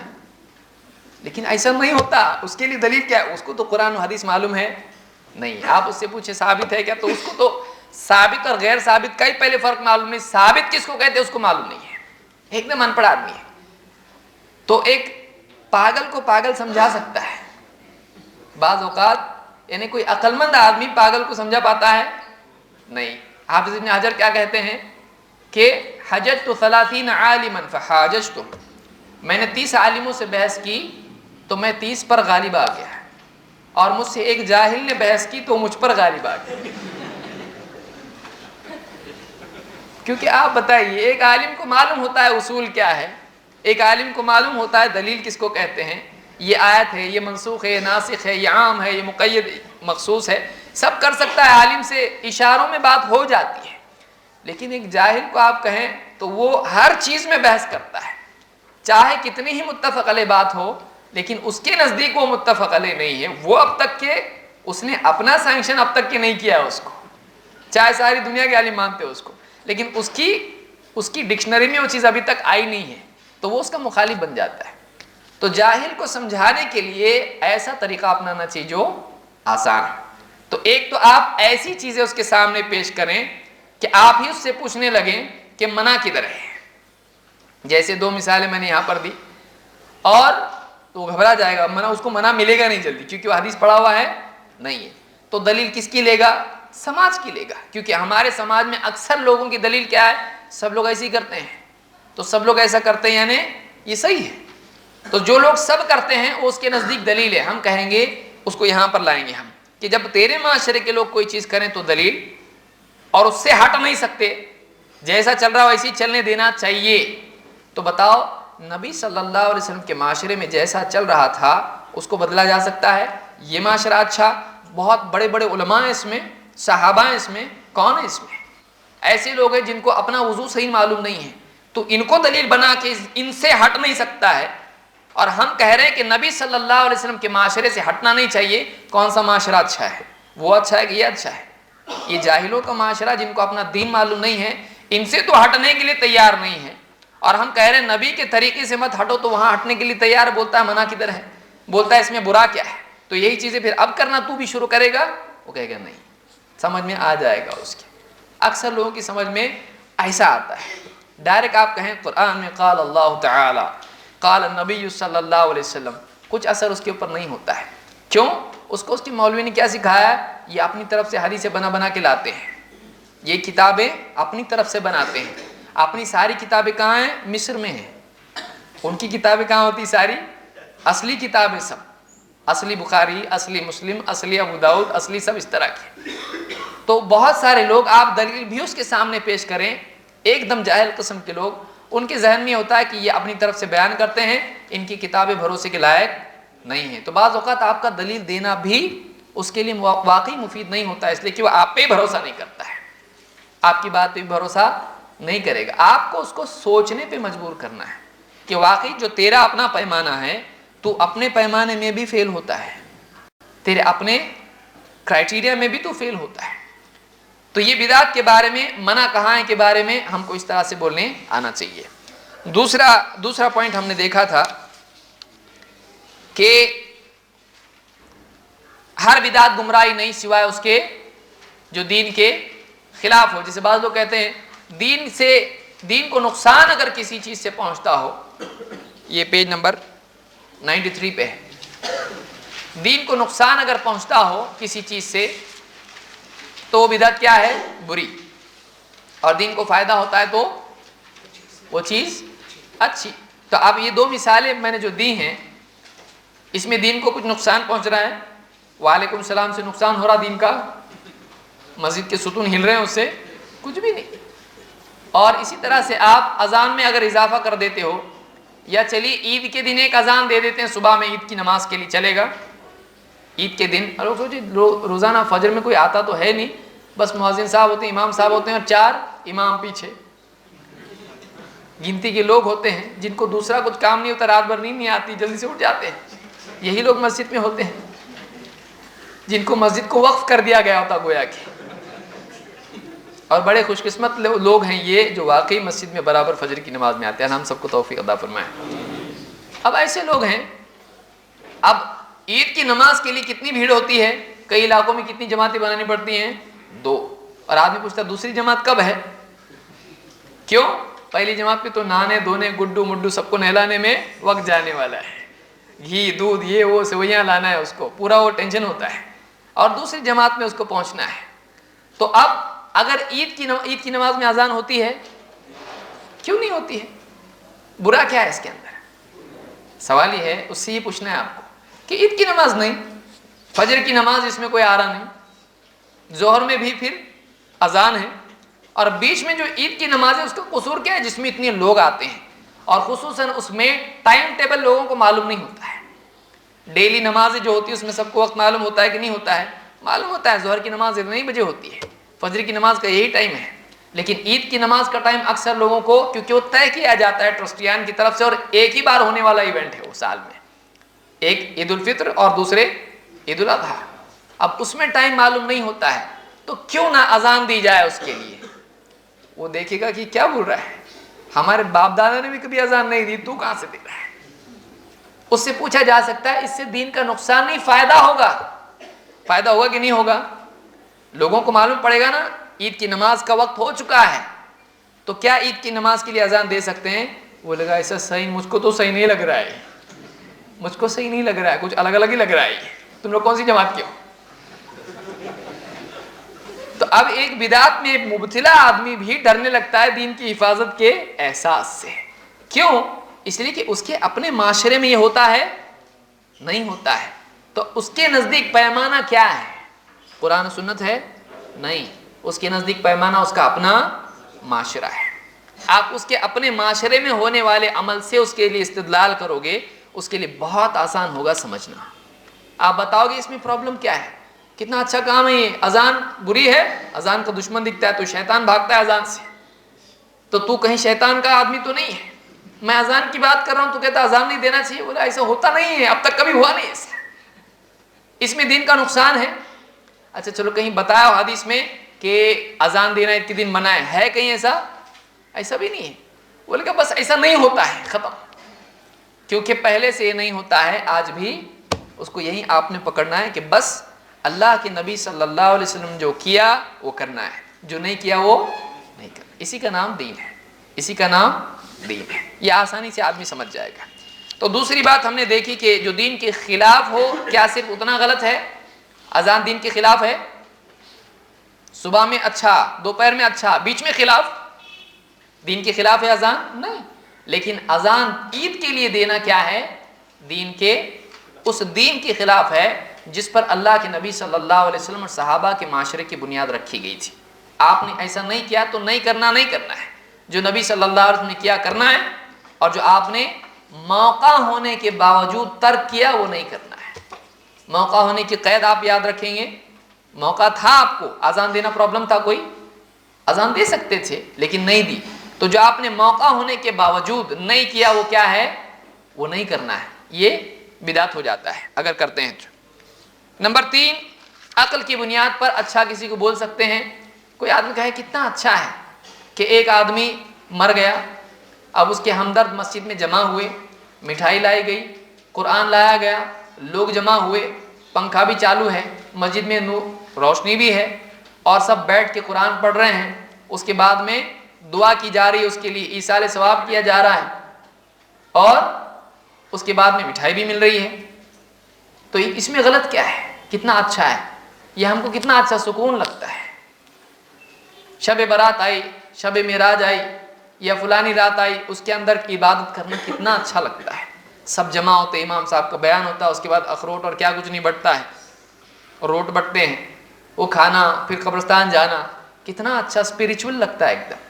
لیکن ایسا نہیں ہوتا۔ اس کے لیے دلیل کیا ہے؟ اس کو تو قرآن و حدیث معلوم ہے نہیں، آپ اس سے پوچھے ثابت ہے کیا، تو اس کو تو ثابت اور غیر ثابت کا ہی پہلے فرق معلوم نہیں، ثابت کس کو کہتے ہیں اس کو معلوم نہیں ہے، ایک دم ان پڑھ آدمی ہے۔ تو ایک پاگل کو پاگل سمجھا سکتا ہے بعض اوقات، یعنی کوئی عقل مند آدمی پاگل کو سمجھا پاتا ہے نہیں۔ حافظ ابن حجر کیا کہتے ہیں کہ حججت 30 عالما فحاججت، میں نے 30 عالموں سے بحث کی تو میں 30 پر غالب آ گیا، اور مجھ سے ایک جاہل نے بحث کی تو مجھ پر غالب آ گیا۔ کیونکہ آپ بتائیے ایک عالم کو معلوم ہوتا ہے اصول کیا ہے، ایک عالم کو معلوم ہوتا ہے دلیل کس کو کہتے ہیں، یہ آیت ہے، یہ منسوخ ہے، یہ ناسخ ہے، یہ عام ہے، یہ مقید مخصوص ہے، سب کر سکتا ہے، عالم سے اشاروں میں بات ہو جاتی ہے۔ لیکن ایک جاہل کو آپ کہیں تو وہ ہر چیز میں بحث کرتا ہے، چاہے کتنی ہی متفق علیہ بات ہو، لیکن اس کے نزدیک وہ متفق علیہ نہیں ہے، وہ اب تک کہ اس نے اپنا سینکشن اب تک کہ نہیں کیا ہے اس کو، چاہے ساری دنیا کے عالم مانتے ہو اس کو، لیکن اس کی ڈکشنری میں وہ چیز ابھی تک آئی نہیں ہے، تو وہ اس کا مخالف بن جاتا ہے۔ تو جاہل کو سمجھانے کے لیے ایسا طریقہ اپنانا چاہیے جو آسان ہے۔ تو ایک تو آپ ایسی چیزیں اس کے سامنے پیش کریں کہ آپ ہی اس سے پوچھنے لگیں کہ منع کدھر ہے، جیسے 2 مثالیں میں نے یہاں پر دی، اور وہ گھبرا جائے گا، منع اس کو منع ملے گا نہیں جلدی، کیونکہ وہ حدیث پڑھا ہوا ہے نہیں ہے، تو دلیل کس کی لے گا؟ سماج کی لے گا، کیونکہ ہمارے سماج میں اکثر لوگوں کی دلیل کیا ہے؟ سب لوگ ایسے ہی کرتے ہیں، تو سب لوگ ایسا کرتے ہیں یعنی یہ صحیح ہے، تو جو لوگ سب کرتے ہیں وہ اس کے نزدیک دلیل ہے. ہم کہیں گے اس کو یہاں پر لائیں گے ہم کہ جب تیرے معاشرے کے لوگ کوئی چیز کریں تو دلیل, اور اس سے ہٹ نہیں سکتے, جیسا چل رہا ویسے ہی چلنے دینا چاہیے. تو بتاؤ نبی صلی اللہ علیہ وسلم کے معاشرے میں جیسا چل رہا تھا اس کو بدلا جا سکتا ہے؟ یہ معاشرہ اچھا, بہت بڑے بڑے علماء ہیں اس میں, صحابہ ہیں اس میں, کون ہے اس میں؟ ایسے لوگ ہیں جن کو اپنا وضو صحیح معلوم نہیں ہے, تو ان کو دلیل بنا کے ان سے ہٹ نہیں سکتا ہے. اور ہم کہہ رہے ہیں کہ نبی صلی اللہ علیہ وسلم کے معاشرے سے ہٹنا نہیں چاہیے. کون سا معاشرہ اچھا ہے؟ وہ اچھا ہے کہ یہ اچھا ہے؟ یہ جاہلوں کا معاشرہ جن کو اپنا دین معلوم نہیں ہے, ان سے تو ہٹنے کے لیے تیار نہیں ہے. اور ہم کہہ رہے ہیں نبی کے طریقے سے مت ہٹو, تو وہاں ہٹنے کے لیے تیار, بولتا ہے منع کدھر ہے, بولتا ہے اس میں برا کیا ہے. تو یہی چیزیں پھر اب کرنا تو بھی شروع کرے گا, وہ کہے گا نہیں, سمجھ میں آ جائے گا اس کے. اکثر لوگوں کی سمجھ میں ایسا آتا ہے. ڈائریکٹ آپ کہیں قرآن میں قال اللہ تعالی قال النبی صلی اللہ علیہ وسلم, کچھ اثر اس کے اوپر نہیں ہوتا ہے. کیوں؟ اس کو اس کی مولوی نے کیا سکھایا ہے؟ یہ اپنی طرف سے حدیثیں بنا بنا کے لاتے ہیں, یہ کتابیں اپنی طرف سے بناتے ہیں. اپنی ساری کتابیں کہاں ہیں؟ مصر میں ہیں. ان کی کتابیں کہاں ہوتی ساری؟ اصلی کتابیں سب, اصلی بخاری, اصلی مسلم, اصلی ابو داؤد, اصلی سب اس طرح کی. تو بہت سارے لوگ آپ دلیل بھی اس کے سامنے پیش کریں, ایک دم جاہل قسم کے لوگ, ان کے ذہن میں ہوتا ہے کہ یہ اپنی طرف سے بیان کرتے ہیں, ان کی کتابیں بھروسے کے لائق نہیں ہیں. تو بعض اوقات آپ کا دلیل دینا بھی اس کے لیے واقعی مفید نہیں ہوتا ہے, اس لیے کہ وہ آپ پہ بھروسہ نہیں کرتا ہے, آپ کی بات پہ بھی بھروسہ نہیں کرے گا. آپ کو اس کو سوچنے پہ مجبور کرنا ہے کہ واقعی جو تیرا اپنا پیمانہ ہے, تو اپنے پیمانے میں بھی فیل ہوتا ہے, تیرے اپنے کرائٹیریا میں بھی تو فیل ہوتا ہے. تو یہ بدعت کے بارے میں منع کہاں ہے کے بارے میں ہم کو اس طرح سے بولنے آنا چاہیے. دوسرا پوائنٹ ہم نے دیکھا تھا کہ ہر بدعت گمراہی نہیں سوائے اس کے جو دین کے خلاف ہو. جیسے بعض لوگ کہتے ہیں دین کو نقصان اگر کسی چیز سے پہنچتا ہو, یہ پیج نمبر 93 پہ ہے, دین کو نقصان اگر پہنچتا ہو کسی چیز سے تو وہ بدعت کیا ہے؟ بری, اور دین کو فائدہ ہوتا ہے تو وہ چیز اچھی. تو اب یہ دو مثالیں میں نے جو دی ہیں, اس میں دین کو کچھ نقصان پہنچ رہا ہے, وعلیکم السلام سے نقصان ہو رہا دین کا, مسجد کے ستون ہل رہے ہیں, اس سے کچھ بھی نہیں. اور اسی طرح سے آپ اذان میں اگر اضافہ کر دیتے ہو, یا چلیے عید کے دن ایک اذان دے دیتے ہیں صبح میں عید کی نماز کے لیے, چلے گا عید کے دن. اور سوچے روزانہ فجر میں کوئی آتا تو ہے نہیں, بس مؤذن صاحب ہوتے ہیں, امام صاحب ہوتے ہیں, اور 4 امام پیچھے, گنتی کے لوگ ہوتے ہیں جن کو دوسرا کچھ کام نہیں ہوتا, رات بھر نیند نہیں آتی, جلدی سے اٹھ جاتے ہیں. یہی لوگ مسجد میں ہوتے ہیں جن کو مسجد کو وقف کر دیا گیا ہوتا گویا کہ. اور بڑے خوش قسمت لوگ ہیں یہ جو واقعی مسجد میں برابر فجر کی نماز میں آتے ہیں. ہم سب کو توفیق عطا فرمائے. اب ایسے لوگ ہیں, اب عید کی نماز کے لیے کتنی بھیڑ ہوتی ہے, کئی علاقوں میں کتنی جماعتیں بنانی پڑتی ہیں؟ 2. اور آدمی پوچھتا ہے دوسری جماعت کب ہے؟ کیوں؟ پہلی جماعت پہ تو نہانے دھونے گڈو مڈو سب کو نہلانے میں وقت جانے والا ہے, گھی دودھ یہ وہ سویاں لانا ہے, اس کو پورا وہ ٹینشن ہوتا ہے, اور دوسری جماعت میں اس کو پہنچنا ہے. تو اب اگر عید کی نماز میں اذان ہوتی ہے, کیوں نہیں ہوتی ہے؟ برا کیا ہے اس کے اندر؟ سوال یہ ہے, اس سے یہ پوچھنا ہے آپ کو کہ عید کی نماز نہیں, فجر کی نماز اس میں کوئی آ رہا نہیں, ظہر میں بھی پھر اذان ہے, اور بیچ میں جو عید کی نماز ہے اس کا قصور کیا ہے جس میں اتنے لوگ آتے ہیں, اور خصوصاً اس میں ٹائم ٹیبل لوگوں کو معلوم نہیں ہوتا ہے. ڈیلی نمازیں جو ہوتی ہے اس میں سب کو وقت معلوم ہوتا ہے کہ نہیں ہوتا ہے؟ معلوم ہوتا ہے. ظہر کی نماز 9 بجے ہوتی ہے, فجر کی نماز کا یہی ٹائم ہے, لیکن عید کی نماز کا ٹائم اکثر لوگوں کو, کیونکہ وہ طے کیا جاتا ہے ٹرسٹیان کی طرف سے, اور ایک ہی بار ہونے والا ایونٹ ہے وہ سال میں, ایک عید الفطر اور دوسرے عید الاضحیٰ. اب اس میں ٹائم معلوم نہیں ہوتا ہے, تو کیوں نہ اذان دی جائے اس کے لیے؟ وہ دیکھے گا کہ کیا بول رہا ہے, ہمارے باپ دادا نے بھی کبھی اذان نہیں دی, تو کہاں سے دے رہا ہے؟ اس سے پوچھا جا سکتا ہے اس سے دین کا نقصان نہیں فائدہ ہوگا. فائدہ ہوگا کہ نہیں ہوگا؟ لوگوں کو معلوم پڑے گا نا عید کی نماز کا وقت ہو چکا ہے, تو کیا عید کی نماز کے لیے اذان دے سکتے ہیں؟ وہ لگا ایسا صحیح, مجھ کو تو صحیح نہیں لگ رہا ہے, مجھ کو صحیح نہیں لگ رہا ہے, کچھ الگ الگ ہی لگ رہا ہے, تم لوگ کون سی جماعت کے ہو؟ تو اب ایک بدعت میں مبتلا آدمی بھی ڈرنے لگتا ہے دین کی حفاظت کے احساس سے. کیوں؟ اس لیے کہ اس کے اپنے معاشرے میں یہ ہوتا ہے نہیں ہوتا ہے. تو اس کے نزدیک پیمانہ کیا ہے؟ قرآن و سنت ہے؟ نہیں. اس کے نزدیک پیمانہ اس کا اپنا معاشرہ ہے. آپ اس کے اپنے معاشرے میں ہونے والے عمل سے اس کے لیے استدلال کرو گے، اس کے لیے بہت آسان ہوگا سمجھنا. آپ بتاؤ گے اس میں پرابلم کیا ہے، کتنا اچھا کام ہے یہ، اذان بری ہے، اذان کا دشمن دکھتا ہے تو شیطان بھاگتا ہے اذان سے، تو کہیں شیطان کا آدمی تو نہیں ہے. میں اذان کی بات کر رہا ہوں تو کہتا اذان نہیں دینا چاہیے. بولا ایسا ہوتا نہیں ہے، اب تک کبھی ہوا نہیں ایسا، اس میں دین کا نقصان ہے. اچھا چلو کہیں بتایا حدیث میں کہ اذان دینا اتنے دن منع ہے کہیں ایسا بھی نہیں ہے. بولے کہ بس ایسا نہیں ہوتا ہے، ختم. کیونکہ پہلے سے یہ نہیں ہوتا ہے، آج بھی اس کو یہی آپ نے پکڑنا ہے کہ بس اللہ کے نبی صلی اللہ علیہ وسلم جو کیا وہ کرنا ہے، جو نہیں کیا وہ نہیں کرنا. اسی کا نام دین ہے، اسی کا نام دین ہے. یہ آسانی سے آدمی سمجھ جائے گا. تو دوسری بات ہم نے دیکھی کہ جو دین کے خلاف ہو، کیا صرف اتنا غلط ہے؟ اذان دین کے خلاف ہے؟ صبح میں اچھا، دوپہر میں اچھا، بیچ میں خلاف؟ دین کے خلاف ہے اذان؟ نہیں. لیکن اذان عید کے لیے دینا کیا ہے؟ دین کے اس دین کے خلاف ہے جس پر اللہ کے نبی صلی اللہ علیہ وسلم اور صحابہ کے معاشرے کی بنیاد رکھی گئی تھی. آپ نے ایسا نہیں کیا تو نہیں کرنا ہے. جو نبی صلی اللہ علیہ وسلم نے کیا کرنا ہے، اور جو آپ نے موقع ہونے کے باوجود ترک کیا وہ نہیں کرنا ہے. موقع ہونے کی قید آپ یاد رکھیں گے. موقع تھا آپ کو، اذان دینا پرابلم تھا کوئی؟ اذان دے سکتے تھے لیکن نہیں دی. تو جو آپ نے موقع ہونے کے باوجود نہیں کیا وہ کیا ہے؟ وہ نہیں کرنا ہے. یہ بدعت ہو جاتا ہے اگر کرتے ہیں تو. نمبر 3، عقل کی بنیاد پر اچھا کسی کو بول سکتے ہیں. کوئی آدمی کہے کتنا اچھا ہے کہ ایک آدمی مر گیا، اب اس کے ہمدرد مسجد میں جمع ہوئے، مٹھائی لائی گئی، قرآن لایا گیا، لوگ جمع ہوئے، پنکھا بھی چالو ہے، مسجد میں نور روشنی بھی ہے، اور سب بیٹھ کے قرآن پڑھ رہے ہیں. اس کے بعد میں دعا کی جا رہی ہے، اس کے لیے ایصال ثواب کیا جا رہا ہے، اور اس کے بعد میں مٹھائی بھی مل رہی ہے. تو اس میں غلط کیا ہے؟ کتنا اچھا ہے یہ، ہم کو کتنا اچھا سکون لگتا ہے. شب برات آئی، شب معراج آئی، یا فلانی رات آئی، اس کے اندر کی عبادت کرنا کتنا اچھا لگتا ہے. سب جمع ہوتے، امام صاحب کا بیان ہوتا ہے، اس کے بعد اخروٹ اور کیا کچھ نہیں بٹتا ہے، روٹ بٹتے ہیں، وہ کھانا، پھر قبرستان جانا، کتنا اچھا اسپریچول لگتا ہے، ایک دم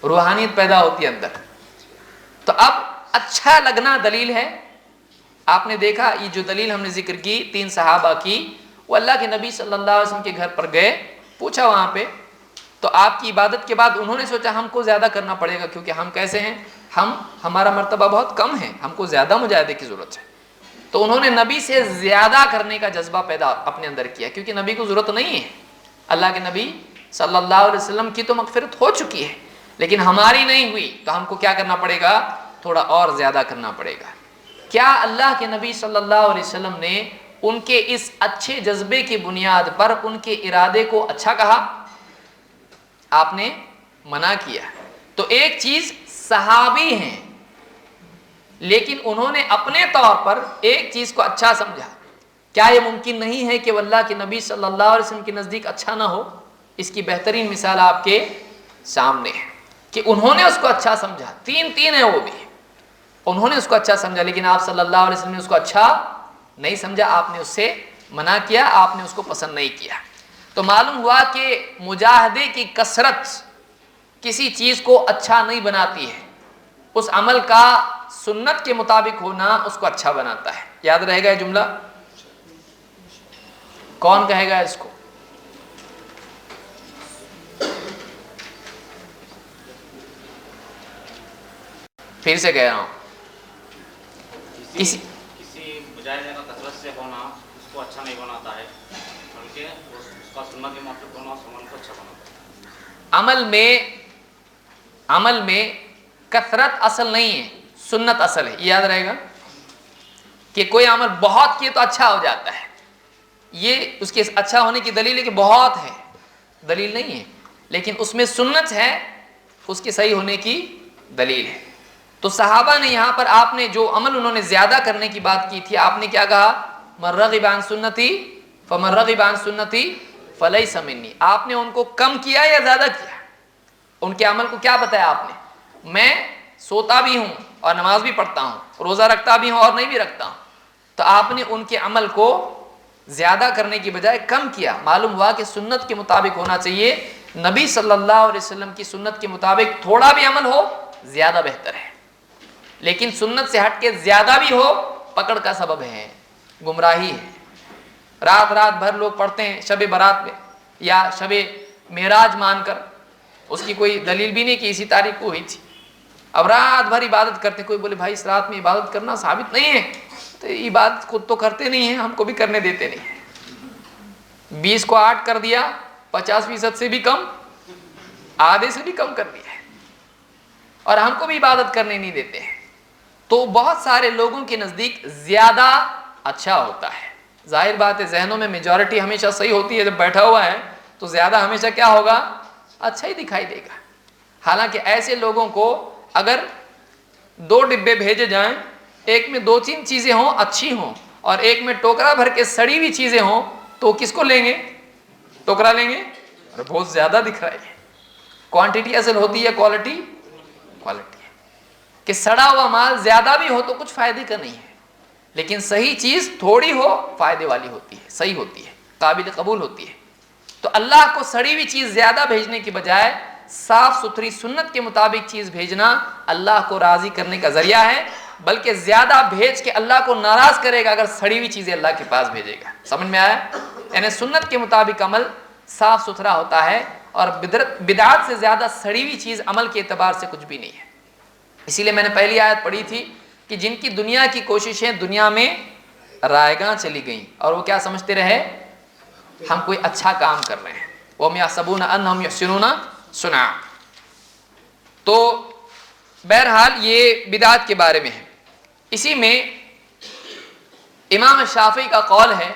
روحانیت پیدا ہوتی ہے اندر. تو اب اچھا لگنا دلیل ہے. آپ نے دیکھا یہ جو دلیل ہم نے ذکر کی 3 صحابہ کی، وہ اللہ کے نبی صلی اللہ علیہ وسلم کے گھر پر گئے، پوچھا وہاں پہ، تو آپ کی عبادت کے بعد انہوں نے سوچا ہم کو زیادہ کرنا پڑے گا، کیونکہ ہم کیسے ہیں، ہمارا مرتبہ بہت کم ہے، ہم کو زیادہ مجاہدے کی ضرورت ہے. تو انہوں نے نبی سے زیادہ کرنے کا جذبہ پیدا اپنے اندر کیا، کیونکہ نبی کو ضرورت نہیں ہے. اللہ کے نبی صلی اللہ علیہ وسلم کی تو مغفرت ہو چکی ہے، لیکن ہماری نہیں ہوئی، تو ہم کو کیا کرنا پڑے گا؟ تھوڑا اور زیادہ کرنا پڑے گا. کیا اللہ کے نبی صلی اللہ علیہ وسلم نے ان کے اس اچھے جذبے کی بنیاد پر ان کے ارادے کو اچھا کہا؟ آپ نے منع کیا. تو ایک چیز صحابی ہیں لیکن انہوں نے اپنے طور پر ایک چیز کو اچھا سمجھا. کیا یہ ممکن نہیں ہے کہ وہ اللہ کے نبی صلی اللہ علیہ وسلم کے نزدیک اچھا نہ ہو؟ اس کی بہترین مثال آپ کے سامنے ہے کہ انہوں نے اس کو اچھا سمجھا. 3 ہے وہ بھی، انہوں نے اس کو اچھا سمجھا، لیکن آپ صلی اللہ علیہ وسلم نے اس کو اچھا نہیں سمجھا، آپ نے اس سے منع کیا، آپ نے اس کو پسند نہیں کیا. تو معلوم ہوا کہ مجاہدے کی کثرت کسی چیز کو اچھا نہیں بناتی ہے، اس عمل کا سنت کے مطابق ہونا اس کو اچھا بناتا ہے. یاد رہے گا یہ جملہ؟ کون کہے گا اس کو؟ پھر سے کہہ رہا ہوں، کسی مجاہدے کا کثرت سے ہونا اس کو اچھا نہیں بناتا ہے، بلکہ اس کا سنت کے مطابق ہونا اس عمل کو اچھا بناتا ہے. عمل میں کثرت اصل نہیں ہے، سنت اصل ہے. یاد رہے گا کہ کوئی عمل بہت کیے تو اچھا ہو جاتا ہے، یہ اس کے اچھا ہونے کی دلیل ہے کہ بہت ہے، دلیل نہیں ہے، لیکن اس میں سنت ہے، اس کے صحیح ہونے کی دلیل ہے. تو صحابہ نے یہاں پر آپ نے جو عمل انہوں نے زیادہ کرنے کی بات کی تھی، آپ نے کیا کہا؟ من رغب عن سنتی فمن رغب عن سنتی فلیس منی. آپ نے ان کو کم کیا یا زیادہ کیا؟ ان کے عمل کو کیا بتایا آپ نے؟ میں سوتا بھی ہوں، اور نماز بھی پڑھتا ہوں, روزہ رکھتا بھی ہوں اور نہیں بھی رکھتا ہوں, تو آپ نے ان کے عمل کو زیادہ کرنے کی بجائے کم کیا. معلوم ہوا کہ سنت کے مطابق ہونا چاہیے. نبی صلی اللہ علیہ وسلم کی سنت کے مطابق تھوڑا بھی عمل ہو زیادہ بہتر ہے, لیکن سنت سے ہٹ کے زیادہ بھی ہو پکڑ کا سبب ہے, گمراہی ہے. رات رات بھر لوگ پڑھتے ہیں شب برات میں یا شب معراج مان کر, اس کی کوئی دلیل بھی نہیں کہ اسی تاریخ کو ہوئی تھی. اب رات بھر عبادت کرتے, کوئی بولے بھائی اس رات میں عبادت کرنا ثابت نہیں ہے, تو عبادت خود تو کرتے نہیں ہیں, ہم کو بھی کرنے دیتے نہیں ہیں. 20 کو 8 کر دیا, 50% سے بھی کم, آدھے سے بھی کم کر دیا ہے, اور ہم کو بھی عبادت کرنے نہیں دیتے ہیں. تو بہت سارے لوگوں کے نزدیک زیادہ اچھا ہوتا ہے. ظاہر بات ہے ذہنوں میں میجورٹی ہمیشہ صحیح ہوتی ہے, جب بیٹھا ہوا ہے تو زیادہ ہمیشہ کیا ہوگا, اچھا ہی دکھائی دے گا. حالانکہ ایسے لوگوں کو اگر 2 ڈبے بھیجے جائیں, ایک میں 2-3 چیزیں ہوں اچھی ہوں اور ایک میں ٹوکرا بھر کے سڑی ہوئی چیزیں ہوں, تو کس کو لیں گے, ٹوکرا لیں گے. اور بہت زیادہ دکھ رہا ہے. کوانٹٹی اصل ہوتی ہے کوالٹی, کوالٹی ہے کہ سڑا ہوا مال زیادہ بھی ہو تو کچھ فائدے کا نہیں ہے, لیکن صحیح چیز تھوڑی ہو فائدے والی ہوتی ہے, صحیح ہوتی ہے, قابل قبول ہوتی ہے. تو اللہ کو سڑی ہوئی چیز زیادہ بھیجنے کی بجائے صاف ستھری سنت کے مطابق چیز بھیجنا اللہ کو راضی کرنے کا ذریعہ ہے, بلکہ زیادہ بھیج کے اللہ کو ناراض کرے گا اگر سڑی ہوئی چیزیں اللہ کے پاس بھیجے گا. سمجھ میں آیا؟ یعنی سنت کے مطابق عمل صاف ستھرا ہوتا ہے, اور بدعات سے زیادہ سڑی ہوئی چیز عمل کے اعتبار سے کچھ بھی نہیں ہے. اسی لیے میں نے پہلی آیت پڑھی تھی کہ جن کی دنیا کی کوششیں دنیا میں رائیگاں چلی گئیں, اور وہ کیا سمجھتے رہے, ہم کوئی اچھا کام کر رہے ہیں, وَهُمْ يَحْسَبُونَ أَنَّهُمْ يُحْسِنُونَ صُنْعًا. تو بہرحال یہ بدعات کے بارے میں ہے. اسی میں امام شافعی کا قول ہے,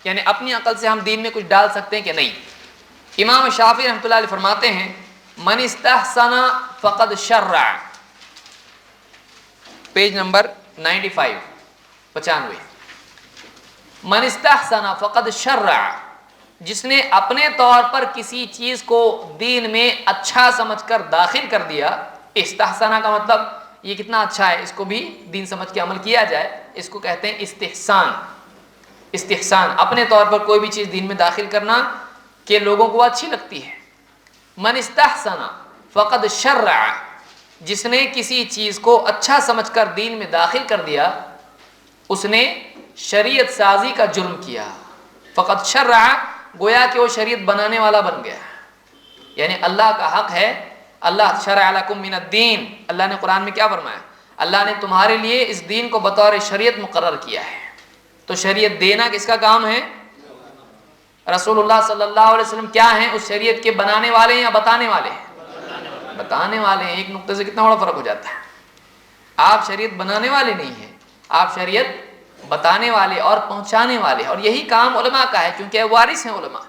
یعنی اپنی عقل سے ہم دین میں کچھ ڈال سکتے ہیں کہ نہیں. امام شافعی رحمۃ اللہ علیہ فرماتے ہیں من استحسن فقد شرع, پیج نمبر 95. من استحسن فقد شرع, جس نے اپنے طور پر کسی چیز کو دین میں اچھا سمجھ کر داخل کر دیا. استحسانہ کا مطلب یہ کتنا اچھا ہے, اس کو بھی دین سمجھ کے عمل کیا جائے, اس کو کہتے ہیں استحسان. استحسان اپنے طور پر کوئی بھی چیز دین میں داخل کرنا کہ لوگوں کو اچھی لگتی ہے. من استحسن فقد شرع, جس نے کسی چیز کو اچھا سمجھ کر دین میں داخل کر دیا اس نے شریعت سازی کا جرم کیا. فقد شرع گویا کہ وہ شریعت بنانے والا بن گیا. یعنی اللہ کا حق ہے, اللہ شرع لکم من الدین, اللہ نے قرآن میں کیا فرمایا, اللہ نے تمہارے لیے اس دین کو بطور شریعت مقرر کیا ہے. تو شریعت دینا کس کا کام ہے, رسول اللہ صلی اللہ علیہ وسلم کیا ہیں, اس شریعت کے بنانے والے ہیں یا بتانے والے ہیں, بتانے والے ہیں. ایک نقطے سے کتنا بڑا فرق ہو جاتا ہے. آپ شریعت بنانے والے نہیں ہیں, آپ شریعت بتانے والے اور پہنچانے والے, اور یہی کام علماء کا ہے کیونکہ وارث ہیں علماء.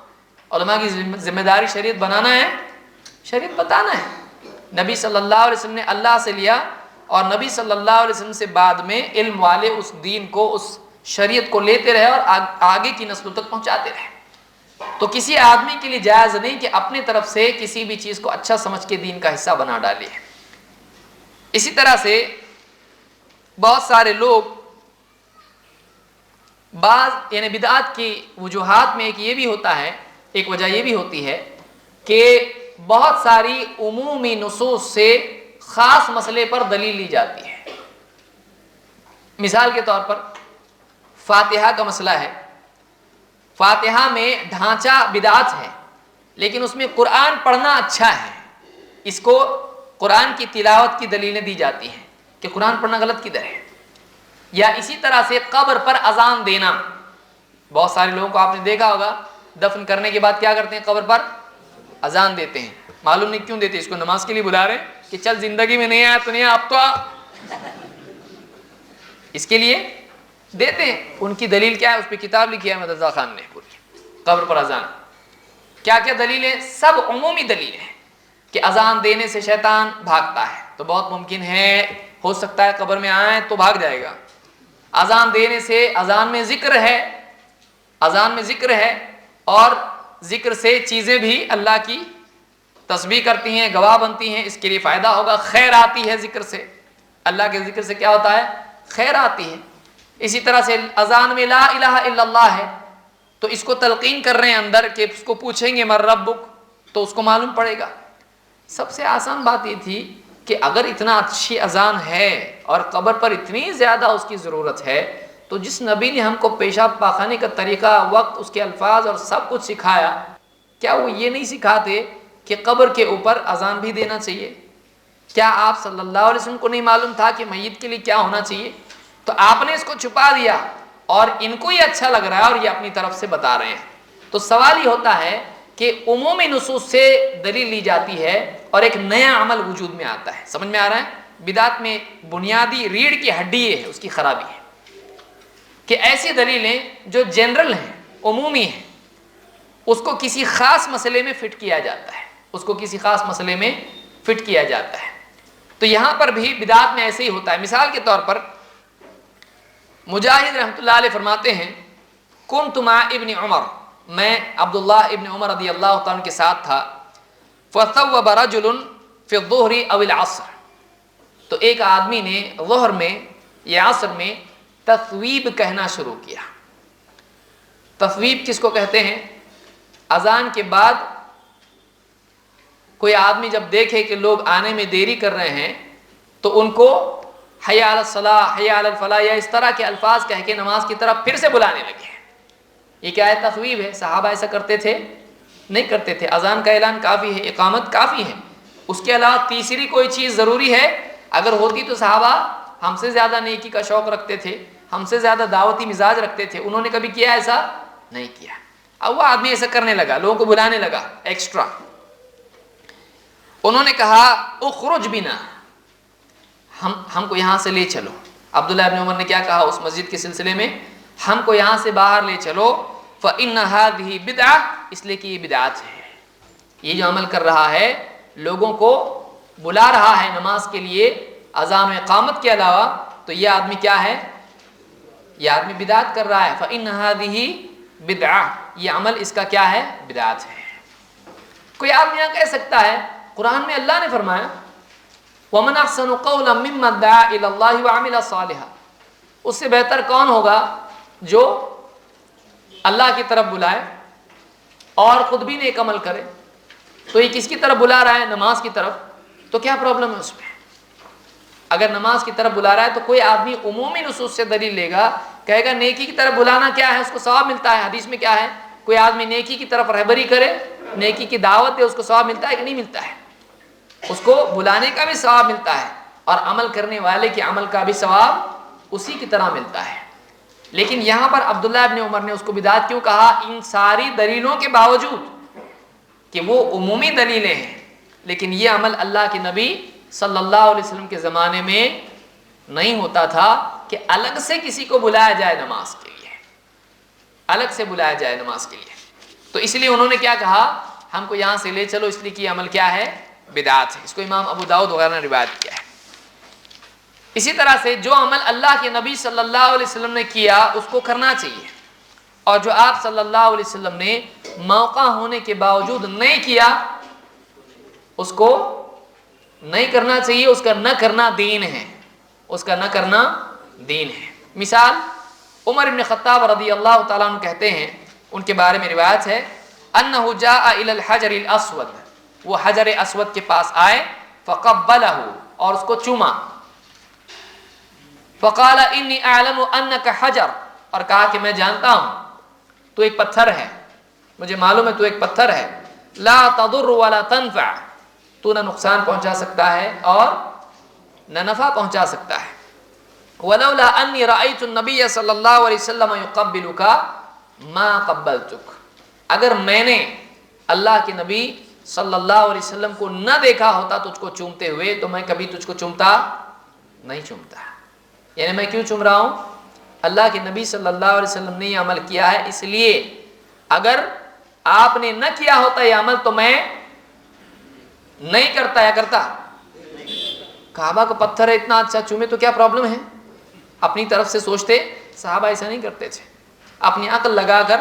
علماء کی ذمہ داری شریعت بنانا ہے, شریعت بتانا ہے. نبی صلی اللہ علیہ وسلم نے اللہ سے لیا, اور نبی صلی اللہ علیہ وسلم سے بعد میں علم والے اس دین کو, اس شریعت کو لیتے رہے اور آگے کی نسلوں تک پہنچاتے رہے. تو کسی آدمی کے لیے جائز نہیں کہ اپنی طرف سے کسی بھی چیز کو اچھا سمجھ کے دین کا حصہ بنا ڈالے. اسی طرح سے بہت سارے لوگ بعض یعنی بدعات کی وجوہات میں ایک یہ بھی ہوتا ہے, ایک وجہ یہ بھی ہوتی ہے کہ بہت ساری عمومی نصوص سے خاص مسئلے پر دلیل لی جاتی ہے. مثال کے طور پر فاتحہ کا مسئلہ ہے, فاتحہ میں ڈھانچہ بدعت ہے لیکن اس میں قرآن پڑھنا اچھا ہے, اس کو قرآن کی تلاوت کی دلیلیں دی جاتی ہیں کہ قرآن پڑھنا غلط کدھر ہے. یا اسی طرح سے قبر پر اذان دینا, بہت سارے لوگوں کو آپ نے دیکھا ہوگا دفن کرنے کے بعد کیا کرتے ہیں, قبر پر اذان دیتے ہیں. معلوم نہیں کیوں دیتے, اس کو نماز کے لیے بلا رہے ہیں کہ چل زندگی میں نہیں آیا تو نہیں, اب تو آ, اس کے لیے دیتے ہیں. ان کی دلیل کیا ہے, اس پہ کتاب لکھی ہے احمد رضا خان نے پوری, قبر پر اذان. کیا کیا دلیلیں, سب عمومی دلیلیں ہیں کہ اذان دینے سے شیطان بھاگتا ہے, تو بہت ممکن ہے, ہو سکتا ہے قبر میں آئے تو بھاگ جائے گا. اذان دینے سے, اذان میں ذکر ہے, اذان میں ذکر ہے, اور ذکر سے چیزیں بھی اللہ کی تسبیح کرتی ہیں, گواہ بنتی ہیں, اس کے لیے فائدہ ہوگا, خیر آتی ہے ذکر سے. اللہ کے ذکر سے کیا ہوتا ہے؟ خیر آتی ہے۔ اسی طرح سے اذان میں لا الہ الا اللہ ہے، تو اس کو تلقین کر رہے ہیں اندر کہ اس کو پوچھیں گے من ربک، تو اس کو معلوم پڑے گا۔ سب سے آسان بات یہ تھی کہ اگر اتنا اچھی اذان ہے اور قبر پر اتنی زیادہ اس کی ضرورت ہے، تو جس نبی نے ہم کو پیشاب پاخانے کا طریقہ، وقت، اس کے الفاظ اور سب کچھ سکھایا، کیا وہ یہ نہیں سکھاتے کہ قبر کے اوپر اذان بھی دینا چاہیے؟ کیا آپ صلی اللہ علیہ وسلم کو نہیں معلوم تھا کہ میت کے لیے کیا ہونا چاہیے؟ تو آپ نے اس کو چھپا دیا اور ان کو یہ اچھا لگ رہا ہے اور یہ اپنی طرف سے بتا رہے ہیں۔ تو سوال یہ ہوتا ہے کہ عمومی نصوص سے دلیل لی جاتی ہے اور ایک نیا عمل وجود میں آتا ہے۔ سمجھ میں آ رہا ہے؟ بدعت میں بنیادی ریڑھ کی ہڈی ہے، اس کی خرابی ہے کہ ایسی دلیلیں جو جنرل ہیں، عمومی ہیں، اس کو کسی خاص مسئلے میں فٹ کیا جاتا ہے، اس کو کسی خاص مسئلے میں فٹ کیا جاتا ہے۔ تو یہاں پر بھی بدعت میں ایسے ہی ہوتا ہے۔ مثال کے طور پر مجاہد رحمۃ اللہ علیہ فرماتے ہیں کنت مع ابن عمر، میں عبداللہ ابن عمر رضی اللہ تعالیٰ کے ساتھ تھا، فثوب رجل فی الظہر او العصر، تو ایک آدمی نے ظہر میں یا عصر میں تثویب کہنا شروع کیا۔ تثویب کس کو کہتے ہیں؟ اذان کے بعد کوئی آدمی جب دیکھے کہ لوگ آنے میں دیری کر رہے ہیں تو ان کو حی علی الصلاۃ، حی علی الفلاح یا اس طرح کے الفاظ کہہ کے نماز کی طرف پھر سے بلانے لگے ہیں۔ یہ کیا ہے؟ تثویب ہے۔ صحابہ ایسا کرتے تھے؟ نہیں کرتے تھے۔ اذان کا اعلان کافی ہے، اقامت کافی ہے، اس کے علاوہ تیسری کوئی چیز ضروری ہے؟ اگر ہوتی تو صحابہ ہم سے زیادہ نیکی کا شوق رکھتے تھے، ہم سے زیادہ دعوتی مزاج رکھتے تھے، انہوں نے کبھی کیا ایسا؟ نہیں کیا۔ اب وہ آدمی ایسا کرنے لگا، لوگوں کو بلانے لگا ایکسٹرا۔ انہوں نے کہا اخرج بنا، ہم کو یہاں سے لے چلو۔ عبداللہ ابن عمر نے کیا کہا اس مسجد کے سلسلے میں؟ ہم کو یہاں سے باہر لے چلو، فإن هذه بدعة، اس لیے کہ یہ بدعت ہے۔ یہ جو عمل کر رہا ہے، لوگوں کو بلا رہا ہے نماز کے لیے اذان و اقامت کے علاوہ، تو یہ آدمی کیا ہے؟ یہ آدمی بدعت کر رہا ہے۔ فإن هذه بدعة، یہ عمل اس کا کیا ہے؟ بدعت ہے۔ کوئی آدمی یہاں کہہ سکتا ہے قرآن میں اللہ نے فرمایا وَمَنْ أَحْسَنُ قَوْلًا مِّمَّنْ دَعَا إِلَى اللَّهِ وَعَمِلَ صَالِحًا، اس سے بہتر کون ہوگا جو اللہ کی طرف بلائے اور خود بھی نیک عمل کرے۔ تو یہ کس کی طرف بلا رہا ہے؟ نماز کی طرف۔ تو کیا پرابلم ہے اس میں؟ اگر نماز کی طرف بلا رہا ہے تو کوئی آدمی عمومی نصوص سے دلیل لے گا، کہے گا نیکی کی طرف بلانا کیا ہے؟ اس کو ثواب ملتا ہے۔ حدیث میں کیا ہے؟ کوئی آدمی نیکی کی طرف رہبری کرے، نیکی کی دعوت دے، اس کو ثواب ملتا ہے کہ نہیں ملتا ہے؟ اس کو بلانے کا بھی ثواب ملتا ہے اور عمل کرنے والے کے عمل کا بھی ثواب اسی کی طرح ملتا ہے۔ لیکن یہاں پر عبداللہ ابن عمر نے اس کو بدعت کیوں کہا؟ ان ساری دلیلوں کے باوجود کہ وہ عمومی دلیلیں ہیں، لیکن یہ عمل اللہ کے نبی صلی اللہ علیہ وسلم کے زمانے میں نہیں ہوتا تھا کہ الگ سے کسی کو بلایا جائے نماز کے لیے، الگ سے بلایا جائے نماز کے لیے۔ تو اس لیے انہوں نے کیا کہا؟ ہم کو یہاں سے لے چلو، اس لیے کہ یہ عمل کیا ہے؟ بدعت ہے۔ اس کو امام ابو داؤد وغیرہ نے روایت کیا ہے۔ اسی طرح سے جو عمل اللہ کے نبی صلی اللہ علیہ وسلم نے کیا اس کو کرنا چاہیے، اور جو آپ صلی اللہ علیہ وسلم نے موقع ہونے کے باوجود نہیں کیا اس کو نہیں کرنا چاہیے۔ اس کا نہ کرنا دین ہے، اس کا نہ کرنا دین ہے۔ مثال عمر بن خطاب رضی اللہ تعالیٰ عنہ کہتے ہیں، ان کے بارے میں روایت ہے انہ جاء الی الحجر الاسود، وہ حجر اسود کے پاس آئے، فقبلہ، اور اس کو چوما، فقال انی اعلم انک حجر، اور کہا کہ میں جانتا ہوں تو ایک پتھر ہے، مجھے معلوم ہے تو ایک پتھر ہے، لا تضر ولا تنفع، تو نہ نقصان پہنچا سکتا ہے اور نہ نفع پہنچا سکتا ہے، ولولا انی رأیت النبی صلی اللہ علیہ وسلم یقبلک ما قبلتک، اگر میں نے اللہ کے نبی صلی اللہ علیہ وسلم کو نہ دیکھا ہوتا تجھ کو چومتے ہوئے تو میں کبھی تجھ کو چومتا نہیں چومتا۔ یعنی میں کیوں چوم رہا ہوں؟ اللہ کے نبی صلی اللہ علیہ وسلم نے یہ عمل کیا ہے، اس لیے اگر آپ نے نہ کیا ہوتا یہ عمل تو میں نہیں کرتا، یا کرتا؟ کعبہ کا پتھر ہے، اتنا اچھا، چومے تو کیا پرابلم ہے؟ اپنی طرف سے سوچتے، صحابہ ایسا نہیں کرتے تھے، اپنی عقل لگا کر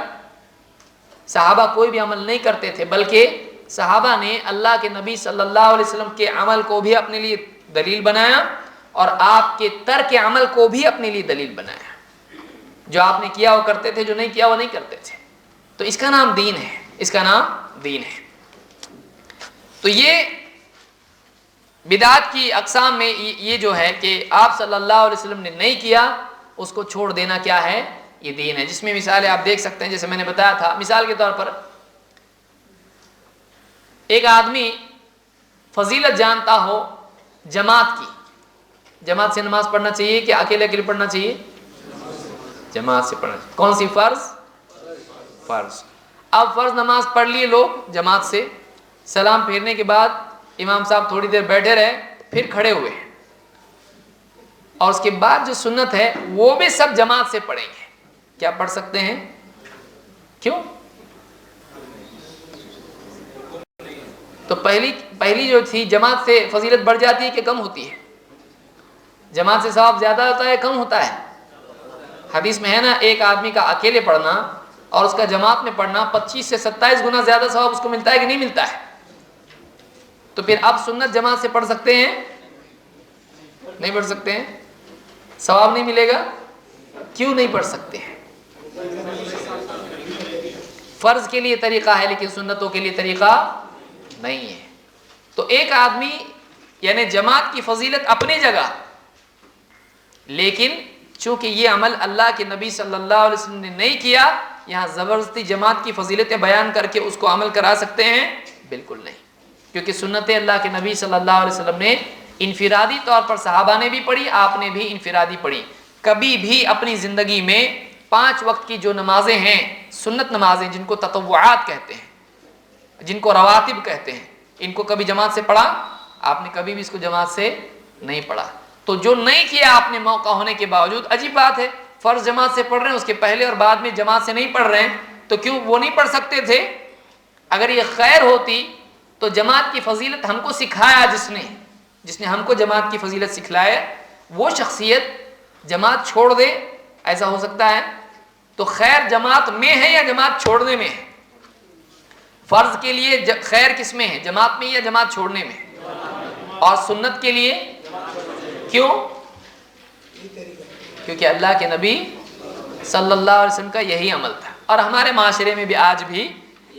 صحابہ کوئی بھی عمل نہیں کرتے تھے، بلکہ صحابہ نے اللہ کے نبی صلی اللہ علیہ وسلم کے عمل کو بھی اپنے لیے دلیل بنایا اور آپ کے ترک عمل کو بھی اپنے لیے دلیل بنایا. جو آپ نے کیا وہ کرتے تھے, جو نہیں کیا وہ نہیں کرتے تھے. تو اس کا نام دین ہے, اس کا نام دین ہے. تو یہ بدعات کی اقسام میں یہ جو ہے کہ آپ صلی اللہ علیہ وسلم نے نہیں کیا اس کو چھوڑ دینا کیا ہے, یہ دین ہے. جس میں مثالیں آپ دیکھ سکتے ہیں, جیسے میں نے بتایا تھا. مثال کے طور پر ایک آدمی فضیلت جانتا ہو جماعت کی, جماعت سے نماز پڑھنا چاہیے کہ اکیلے اکیلے پڑھنا چاہیے؟ جماعت سے پڑھنا چاہیے. کون سی؟ فرض. اب فرض نماز پڑھ لیے لوگ جماعت سے, سلام پھیرنے کے بعد امام صاحب تھوڑی دیر بیٹھے رہے, پھر کھڑے ہوئے, اور اس کے بعد جو سنت ہے وہ بھی سب جماعت سے پڑھیں گے. کیا پڑھ سکتے ہیں؟ کیوں؟ تو پہلی جو تھی جماعت سے فضیلت بڑھ جاتی ہے کہ کم ہوتی ہے؟ جماعت سے ثواب زیادہ ہوتا ہے کم ہوتا ہے؟ حدیث میں ہے نا, ایک آدمی کا اکیلے پڑھنا اور اس کا جماعت میں پڑھنا 25 سے 27 گنا زیادہ ثواب اس کو ملتا ہے کہ نہیں ملتا ہے؟ تو پھر آپ سنت جماعت سے پڑھ سکتے ہیں؟ نہیں پڑھ سکتے ہیں؟ ثواب نہیں ملے گا. کیوں نہیں پڑھ سکتے ہیں؟ فرض کے لیے طریقہ ہے لیکن سنتوں کے لیے طریقہ نہیں ہے. تو ایک آدمی یعنی جماعت کی فضیلت اپنی جگہ, لیکن چونکہ یہ عمل اللہ کے نبی صلی اللہ علیہ وسلم نے نہیں کیا, یہاں زبردستی جماعت کی فضیلتیں بیان کر کے اس کو عمل کرا سکتے ہیں؟ بالکل نہیں. کیونکہ سنت اللہ کے نبی صلی اللہ علیہ وسلم نے انفرادی طور پر صحابہ نے بھی پڑھی, آپ نے بھی انفرادی پڑھی. کبھی بھی اپنی زندگی میں 5 وقت کی جو نمازیں ہیں, سنت نمازیں جن کو تطوعات کہتے ہیں, جن کو رواتب کہتے ہیں, ان کو کبھی جماعت سے پڑھا؟ آپ نے کبھی بھی اس کو جماعت سے نہیں پڑھا. تو جو نہیں کیا آپ نے موقع ہونے کے باوجود, عجیب بات ہے, فرض جماعت سے پڑھ رہے ہیں, اس کے پہلے اور بعد میں جماعت سے نہیں پڑھ رہے ہیں, تو کیوں وہ نہیں پڑھ سکتے تھے؟ اگر یہ خیر ہوتی تو جماعت کی فضیلت ہم کو سکھایا جس نے ہم کو جماعت کی فضیلت سکھلایا, وہ شخصیت جماعت چھوڑ دے, ایسا ہو سکتا ہے؟ تو خیر جماعت میں ہے یا جماعت چھوڑنے میں ہے؟ فرض کے لیے خیر کس میں ہے, جماعت میں یا جماعت چھوڑنے میں؟ اور سنت کے لیے کیوں؟ کیونکہ اللہ کے نبی صلی اللہ علیہ وسلم کا یہی عمل تھا, اور ہمارے معاشرے میں بھی آج بھی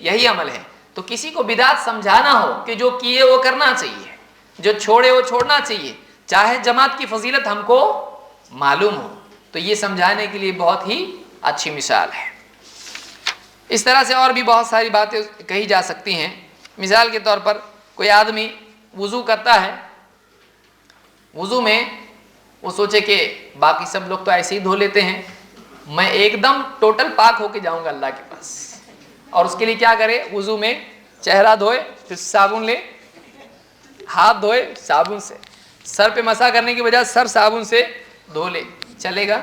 یہی عمل ہے. تو کسی کو بدعت سمجھانا ہو کہ جو کیے وہ کرنا چاہیے, جو چھوڑے وہ چھوڑنا چاہیے, چاہے جماعت کی فضیلت ہم کو معلوم ہو, تو یہ سمجھانے کے لیے بہت ہی اچھی مثال ہے. اس طرح سے اور بھی بہت ساری باتیں کہی جا سکتی ہیں. مثال کے طور پر کوئی آدمی وضو کرتا ہے, وضو میں وہ سوچے کہ باقی سب لوگ تو ایسے ہی دھو لیتے ہیں, میں ایک دم ٹوٹل پاک ہو کے جاؤں گا اللہ کے پاس. اور اس کے لیے کیا کرے, وضو میں چہرہ دھوئے, پھر صابن لے, ہاتھ دھوئے صابن سے, سر پہ مسح کرنے کی بجائے سر صابن سے دھو لے, چلے گا؟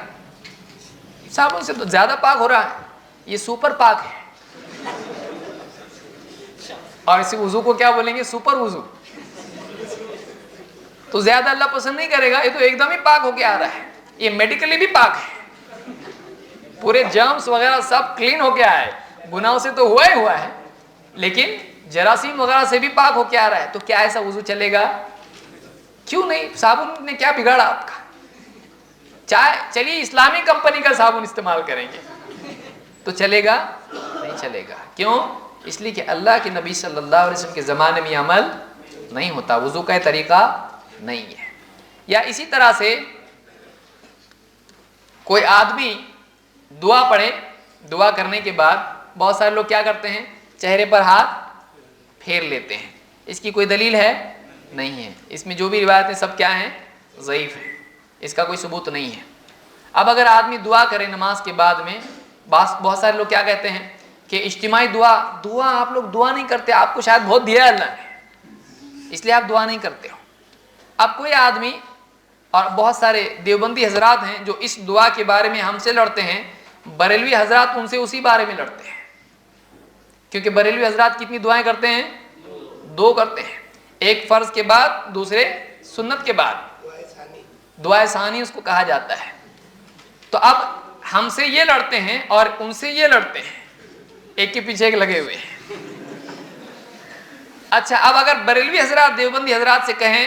صابن سے تو زیادہ پاک ہو رہا ہے, یہ سپر پاک ہے. اور اسی وضو کو کیا بولیں گے؟ سپر وضو. تو زیادہ اللہ پسند نہیں کرے گا, یہ تو ایک دم ہی پاک ہو کے آ رہا ہے, یہ میڈیکلی بھی پاک ہے, پورے جرمز وغیرہ سب کلین ہو کے آیا ہے, گناہوں سے تو ہوا ہی ہوا ہے, لیکن جراثیم وغیرہ سے بھی پاک ہو کے آ رہا ہے. تو کیا ایسا وضو چلے گا؟ کیوں نہیں؟ صابن نے کیا بگاڑا آپ کا؟ چلیے اسلامی کمپنی کا صابن استعمال کریں گے تو چلے گا؟ نہیں چلے گا. کیوں؟ اس لیے کہ اللہ کے نبی صلی اللہ علیہ وسلم کے زمانے میں یہ عمل نہیں ہوتا, وضو کا طریقہ نہیں ہے. یا اسی طرح سے کوئی آدمی دعا پڑھے, دعا کرنے کے بعد بہت سارے لوگ کیا کرتے ہیں, چہرے پر ہاتھ پھیر لیتے ہیں. اس کی کوئی دلیل ہے؟ نہیں ہے. اس میں جو بھی روایتیں سب کیا ہیں؟ ضعیف ہیں, اس کا کوئی ثبوت نہیں ہے. اب اگر آدمی دعا کرے نماز کے بعد میں, بہت سارے لوگ کیا کہتے ہیں کہ اجتماعی دعا آپ لوگ دعا نہیں کرتے, آپ کو شاید بہت دیا ہے اللہ نے, اس لیے آپ دعا نہیں کرتے ہو. اب کوئی آدمی, اور بہت سارے دیوبندی حضرات ہیں جو اس دعا کے بارے میں ہم سے لڑتے ہیں, بریلوی حضرات ان سے اسی بارے میں لڑتے ہیں, کیونکہ بریلوی حضرات کتنی دعائیں کرتے ہیں؟ 2 کرتے ہیں, ایک فرض کے بعد, دوسرے سنت کے بعد. دعائے ثانی اس کو کہا جاتا ہے. تو اب ہم سے یہ لڑتے ہیں اور ان سے یہ لڑتے ہیں, ایک کے پیچھے ایک لگے ہوئے ہیں. اچھا, اب اگر بریلوی حضرات دیوبندی حضرات سے کہیں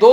2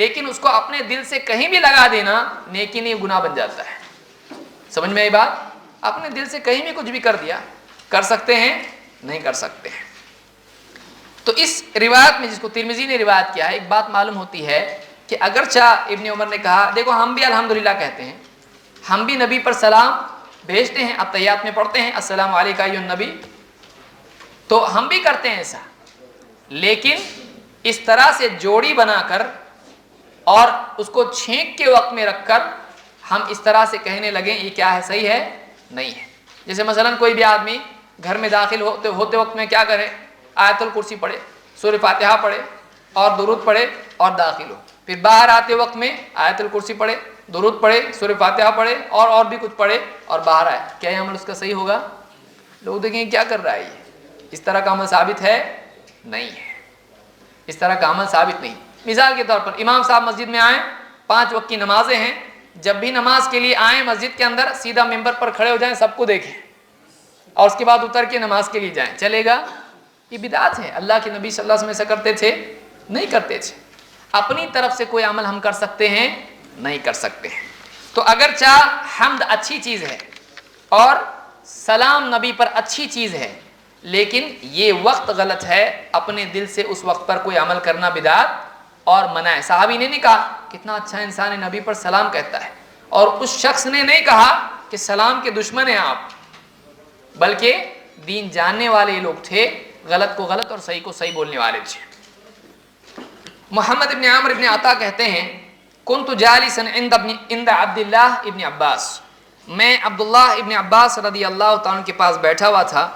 لیکن اس کو اپنے دل سے کہیں بھی لگا دینا نیکی نہیں گناہ بن جاتا ہے. سمجھ میں آئی بات؟ اپنے دل سے کہیں بھی کچھ بھی کر دیا، کر سکتے ہیں؟ نہیں کر سکتے ہیں. تو اس روایت میں جس کو ترمذی نے روایت کیا ہے، ایک بات معلوم ہوتی ہے کہ اگرچہ ابن عمر نے کہا، دیکھو ہم بھی الحمدللہ کہتے ہیں، ہم بھی نبی پر سلام بھیجتے ہیں، التحیات میں پڑھتے ہیں السلام علیکہ ایھا النبی، تو ہم بھی کرتے ہیں ایسا، لیکن اس طرح سے جوڑی بنا کر اور اس کو چھینک کے وقت میں رکھ کر ہم اس طرح سے کہنے لگیں یہ کیا ہے، صحیح ہے؟ نہیں ہے. جیسے مثلا کوئی بھی آدمی گھر میں داخل ہوتے وقت میں کیا کرے، آیت الکرسی پڑھے، سورہ فاتحہ پڑھے اور درود پڑھے اور داخل ہو، پھر باہر آتے وقت میں آیت الکرسی پڑھے، درود پڑھے، سورہ فاتحہ پڑھے اور بھی کچھ پڑھے اور باہر آئے، کیا یہ عمل اس کا صحیح ہوگا؟ لوگ دیکھیں کیا کر رہا ہے یہ، اس طرح کا عمل ثابت ہے؟ نہیں ہے، اس طرح کا عمل ثابت نہیں. مثال کے طور پر امام صاحب مسجد میں آئیں، 5 وقت کی نمازیں ہیں، جب بھی نماز کے لیے آئیں مسجد کے اندر سیدھا ممبر پر کھڑے ہو جائیں، سب کو دیکھیں اور اس کے بعد اتر کے نماز کے لیے جائیں، چلے گا؟ یہ بدعت ہے. اللہ کے نبی صلی اللہ علیہ وسلم ایسا کرتے تھے؟ نہیں کرتے تھے. اپنی طرف سے کوئی عمل ہم کر سکتے ہیں؟ نہیں کر سکتے ہیں. تو اگرچہ حمد اچھی چیز ہے اور سلام نبی پر اچھی چیز ہے، لیکن یہ وقت غلط ہے، اپنے دل سے اس وقت پر کوئی عمل کرنا بدعت اور منع ہے. صحابی نے نہیں کہا کتنا اچھا انسان ہے نبی پر سلام کہتا ہے، اور اس شخص نے نہیں کہا کہ سلام کے دشمن ہیں آپ، بلکہ دین جاننے والے لوگ تھے، غلط کو غلط اور صحیح کو صحیح بولنے والے تھے. محمد ابن عامر ابن عطا کہتے ہیں کنت جالسا عند عبداللہ ابن عباس، میں عبداللہ ابن عباس رضی اللہ تعالیٰ عنہ کے پاس بیٹھا ہوا تھا.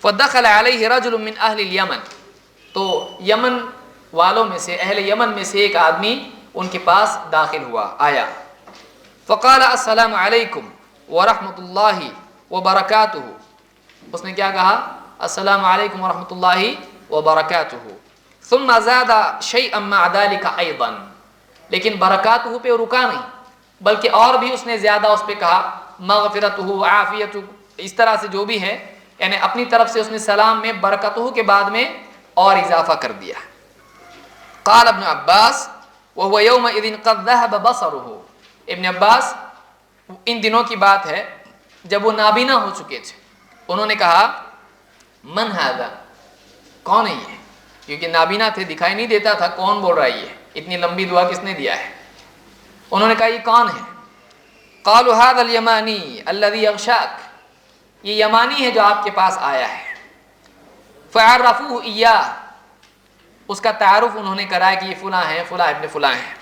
فدخل علیہ رجل من اہل الیمن، تو یمن والوں میں سے، اہل یمن میں سے ایک آدمی ان کے پاس داخل ہوا، آیا. فقال السلام علیکم ورحمۃ اللہ وبرکاتہ، اس نے کیا کہا؟ السلام علیکم ورحمۃ اللہ وبرکاتہ. ثم زاد شیئا مع ذلك ایضا، لیکن برکاتہ پہ رکا نہیں، بلکہ اور بھی اس نے زیادہ اس پہ کہا، مغفرتہ عافیتہ، اس طرح سے جو بھی ہے، یعنی اپنی طرف سے اس نے سلام میں برکتہ کے بعد میں اور اضافہ کر دیا. قال ابن عباس وهو يومئذ قد ذهب بصره، ابن عباس ان دنوں کی بات ہے جب وہ نابینا ہو چکے تھے. انہوں نے کہا من هذا، کون ہے یہ؟ کیونکہ نابینا تھے، دکھائی نہیں دیتا تھا کون بول رہا ہے یہ، اتنی لمبی دعا کس نے دیا ہے؟ انہوں نے کہا یہ کون ہے؟ قالوا هذا اليماني الذي يغشاك، یہ یمانی ہے جو آپ کے پاس آیا ہے. فعرفوه اياه، اس کا تعارف انہوں نے کرایا کہ یہ فلاں ہے، فلاں ابن فلاں ہے.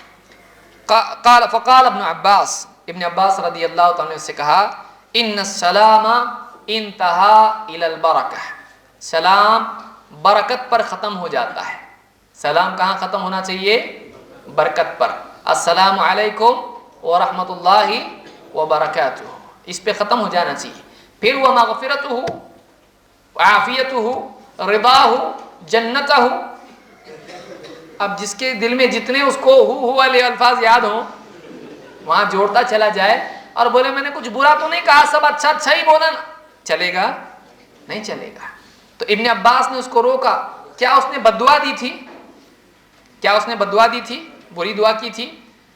فقال ابن عباس، ابن عباس رضی اللہ تعالیٰ نے اس سے کہا ان السلام انتہا الی البرکہ، سلام برکت پر ختم ہو جاتا ہے. سلام کہاں ختم ہونا چاہیے؟ برکت پر. السلام علیکم ورحمۃ اللہ وبرکاتہ، اس پہ ختم ہو جانا چاہیے. پھر وہ مغفرتہ عافیتہ رضاہ جنتہ، اب جس کے دل میں جتنے اس کو ہو والے الفاظ یاد ہوں وہاں جوڑتا چلا جائے اور بولے میں نے کچھ برا تو نہیں کہا، سب اچھا اچھا ہی بولا نا، چلے گا؟ نہیں چلے گا. تو ابن عباس نے اس کو روکا. کیا اس نے بددعا دی تھی؟ کیا اس نے بددعا دی تھی؟ بری دعا کی تھی؟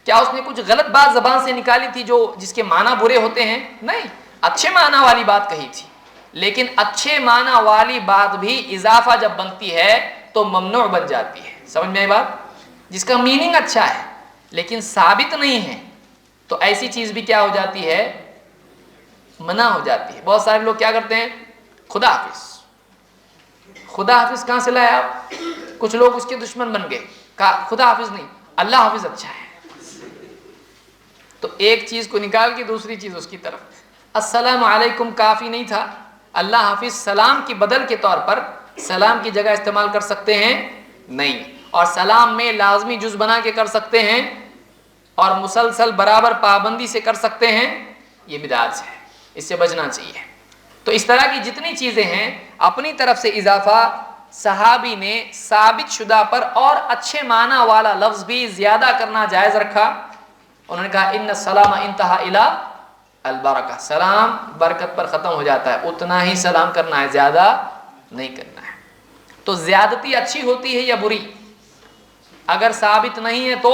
کیا اس نے کچھ غلط بات زبان سے نکالی تھی جو جس کے معنی برے ہوتے ہیں؟ نہیں، اچھے معنی والی بات کہی تھی. لیکن اچھے معنی والی بات بھی اضافہ جب بنتی ہے تو ممنوع بن جاتی ہے. سمجھ میں آئی بات؟ جس کا میننگ اچھا ہے لیکن ثابت نہیں ہے تو ایسی چیز بھی کیا ہو جاتی ہے؟ منع ہو جاتی ہے. بہت سارے لوگ کیا کرتے ہیں؟ خدا حافظ. خدا حافظ کہاں سے لائے آپ؟ کچھ لوگ اس کے دشمن بن گئے، کہا خدا حافظ نہیں، اللہ حافظ اچھا ہے. تو ایک چیز کو نکال کے دوسری چیز اس کی طرف. السلام علیکم کافی نہیں تھا، اللہ حافظ سلام کی بدل کے طور پر سلام کی جگہ استعمال کر سکتے ہیں؟ نہیں. اور سلام میں لازمی جز بنا کے کر سکتے ہیں اور مسلسل برابر پابندی سے کر سکتے ہیں، یہ بدعت ہے، اس سے بچنا چاہیے. تو اس طرح کی جتنی چیزیں ہیں اپنی طرف سے اضافہ صحابی نے ثابت شدہ پر اور اچھے معنی والا لفظ بھی زیادہ کرنا جائز رکھا. انہوں نے کہا ان السلام انتہا الی البرکہ، سلام برکت پر ختم ہو جاتا ہے، اتنا ہی سلام کرنا ہے، زیادہ نہیں کرنا ہے. تو زیادتی اچھی ہوتی ہے یا بری؟ اگر ثابت نہیں ہے تو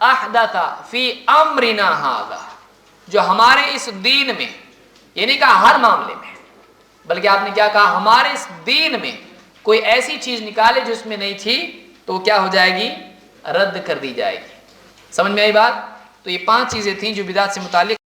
احدث فی امرنا ھذا، جو ہمارے اس دین میں، یہ نہیں کہا ہر معاملے میں، بلکہ آپ نے کیا کہا، ہمارے اس دین میں کوئی ایسی چیز نکالے جو اس میں نہیں تھی تو کیا ہو جائے گی، رد کر دی جائے گی۔ سمجھ میں آئی بات؟ تو یہ 5 چیزیں تھیں جو بدعت سے متعلق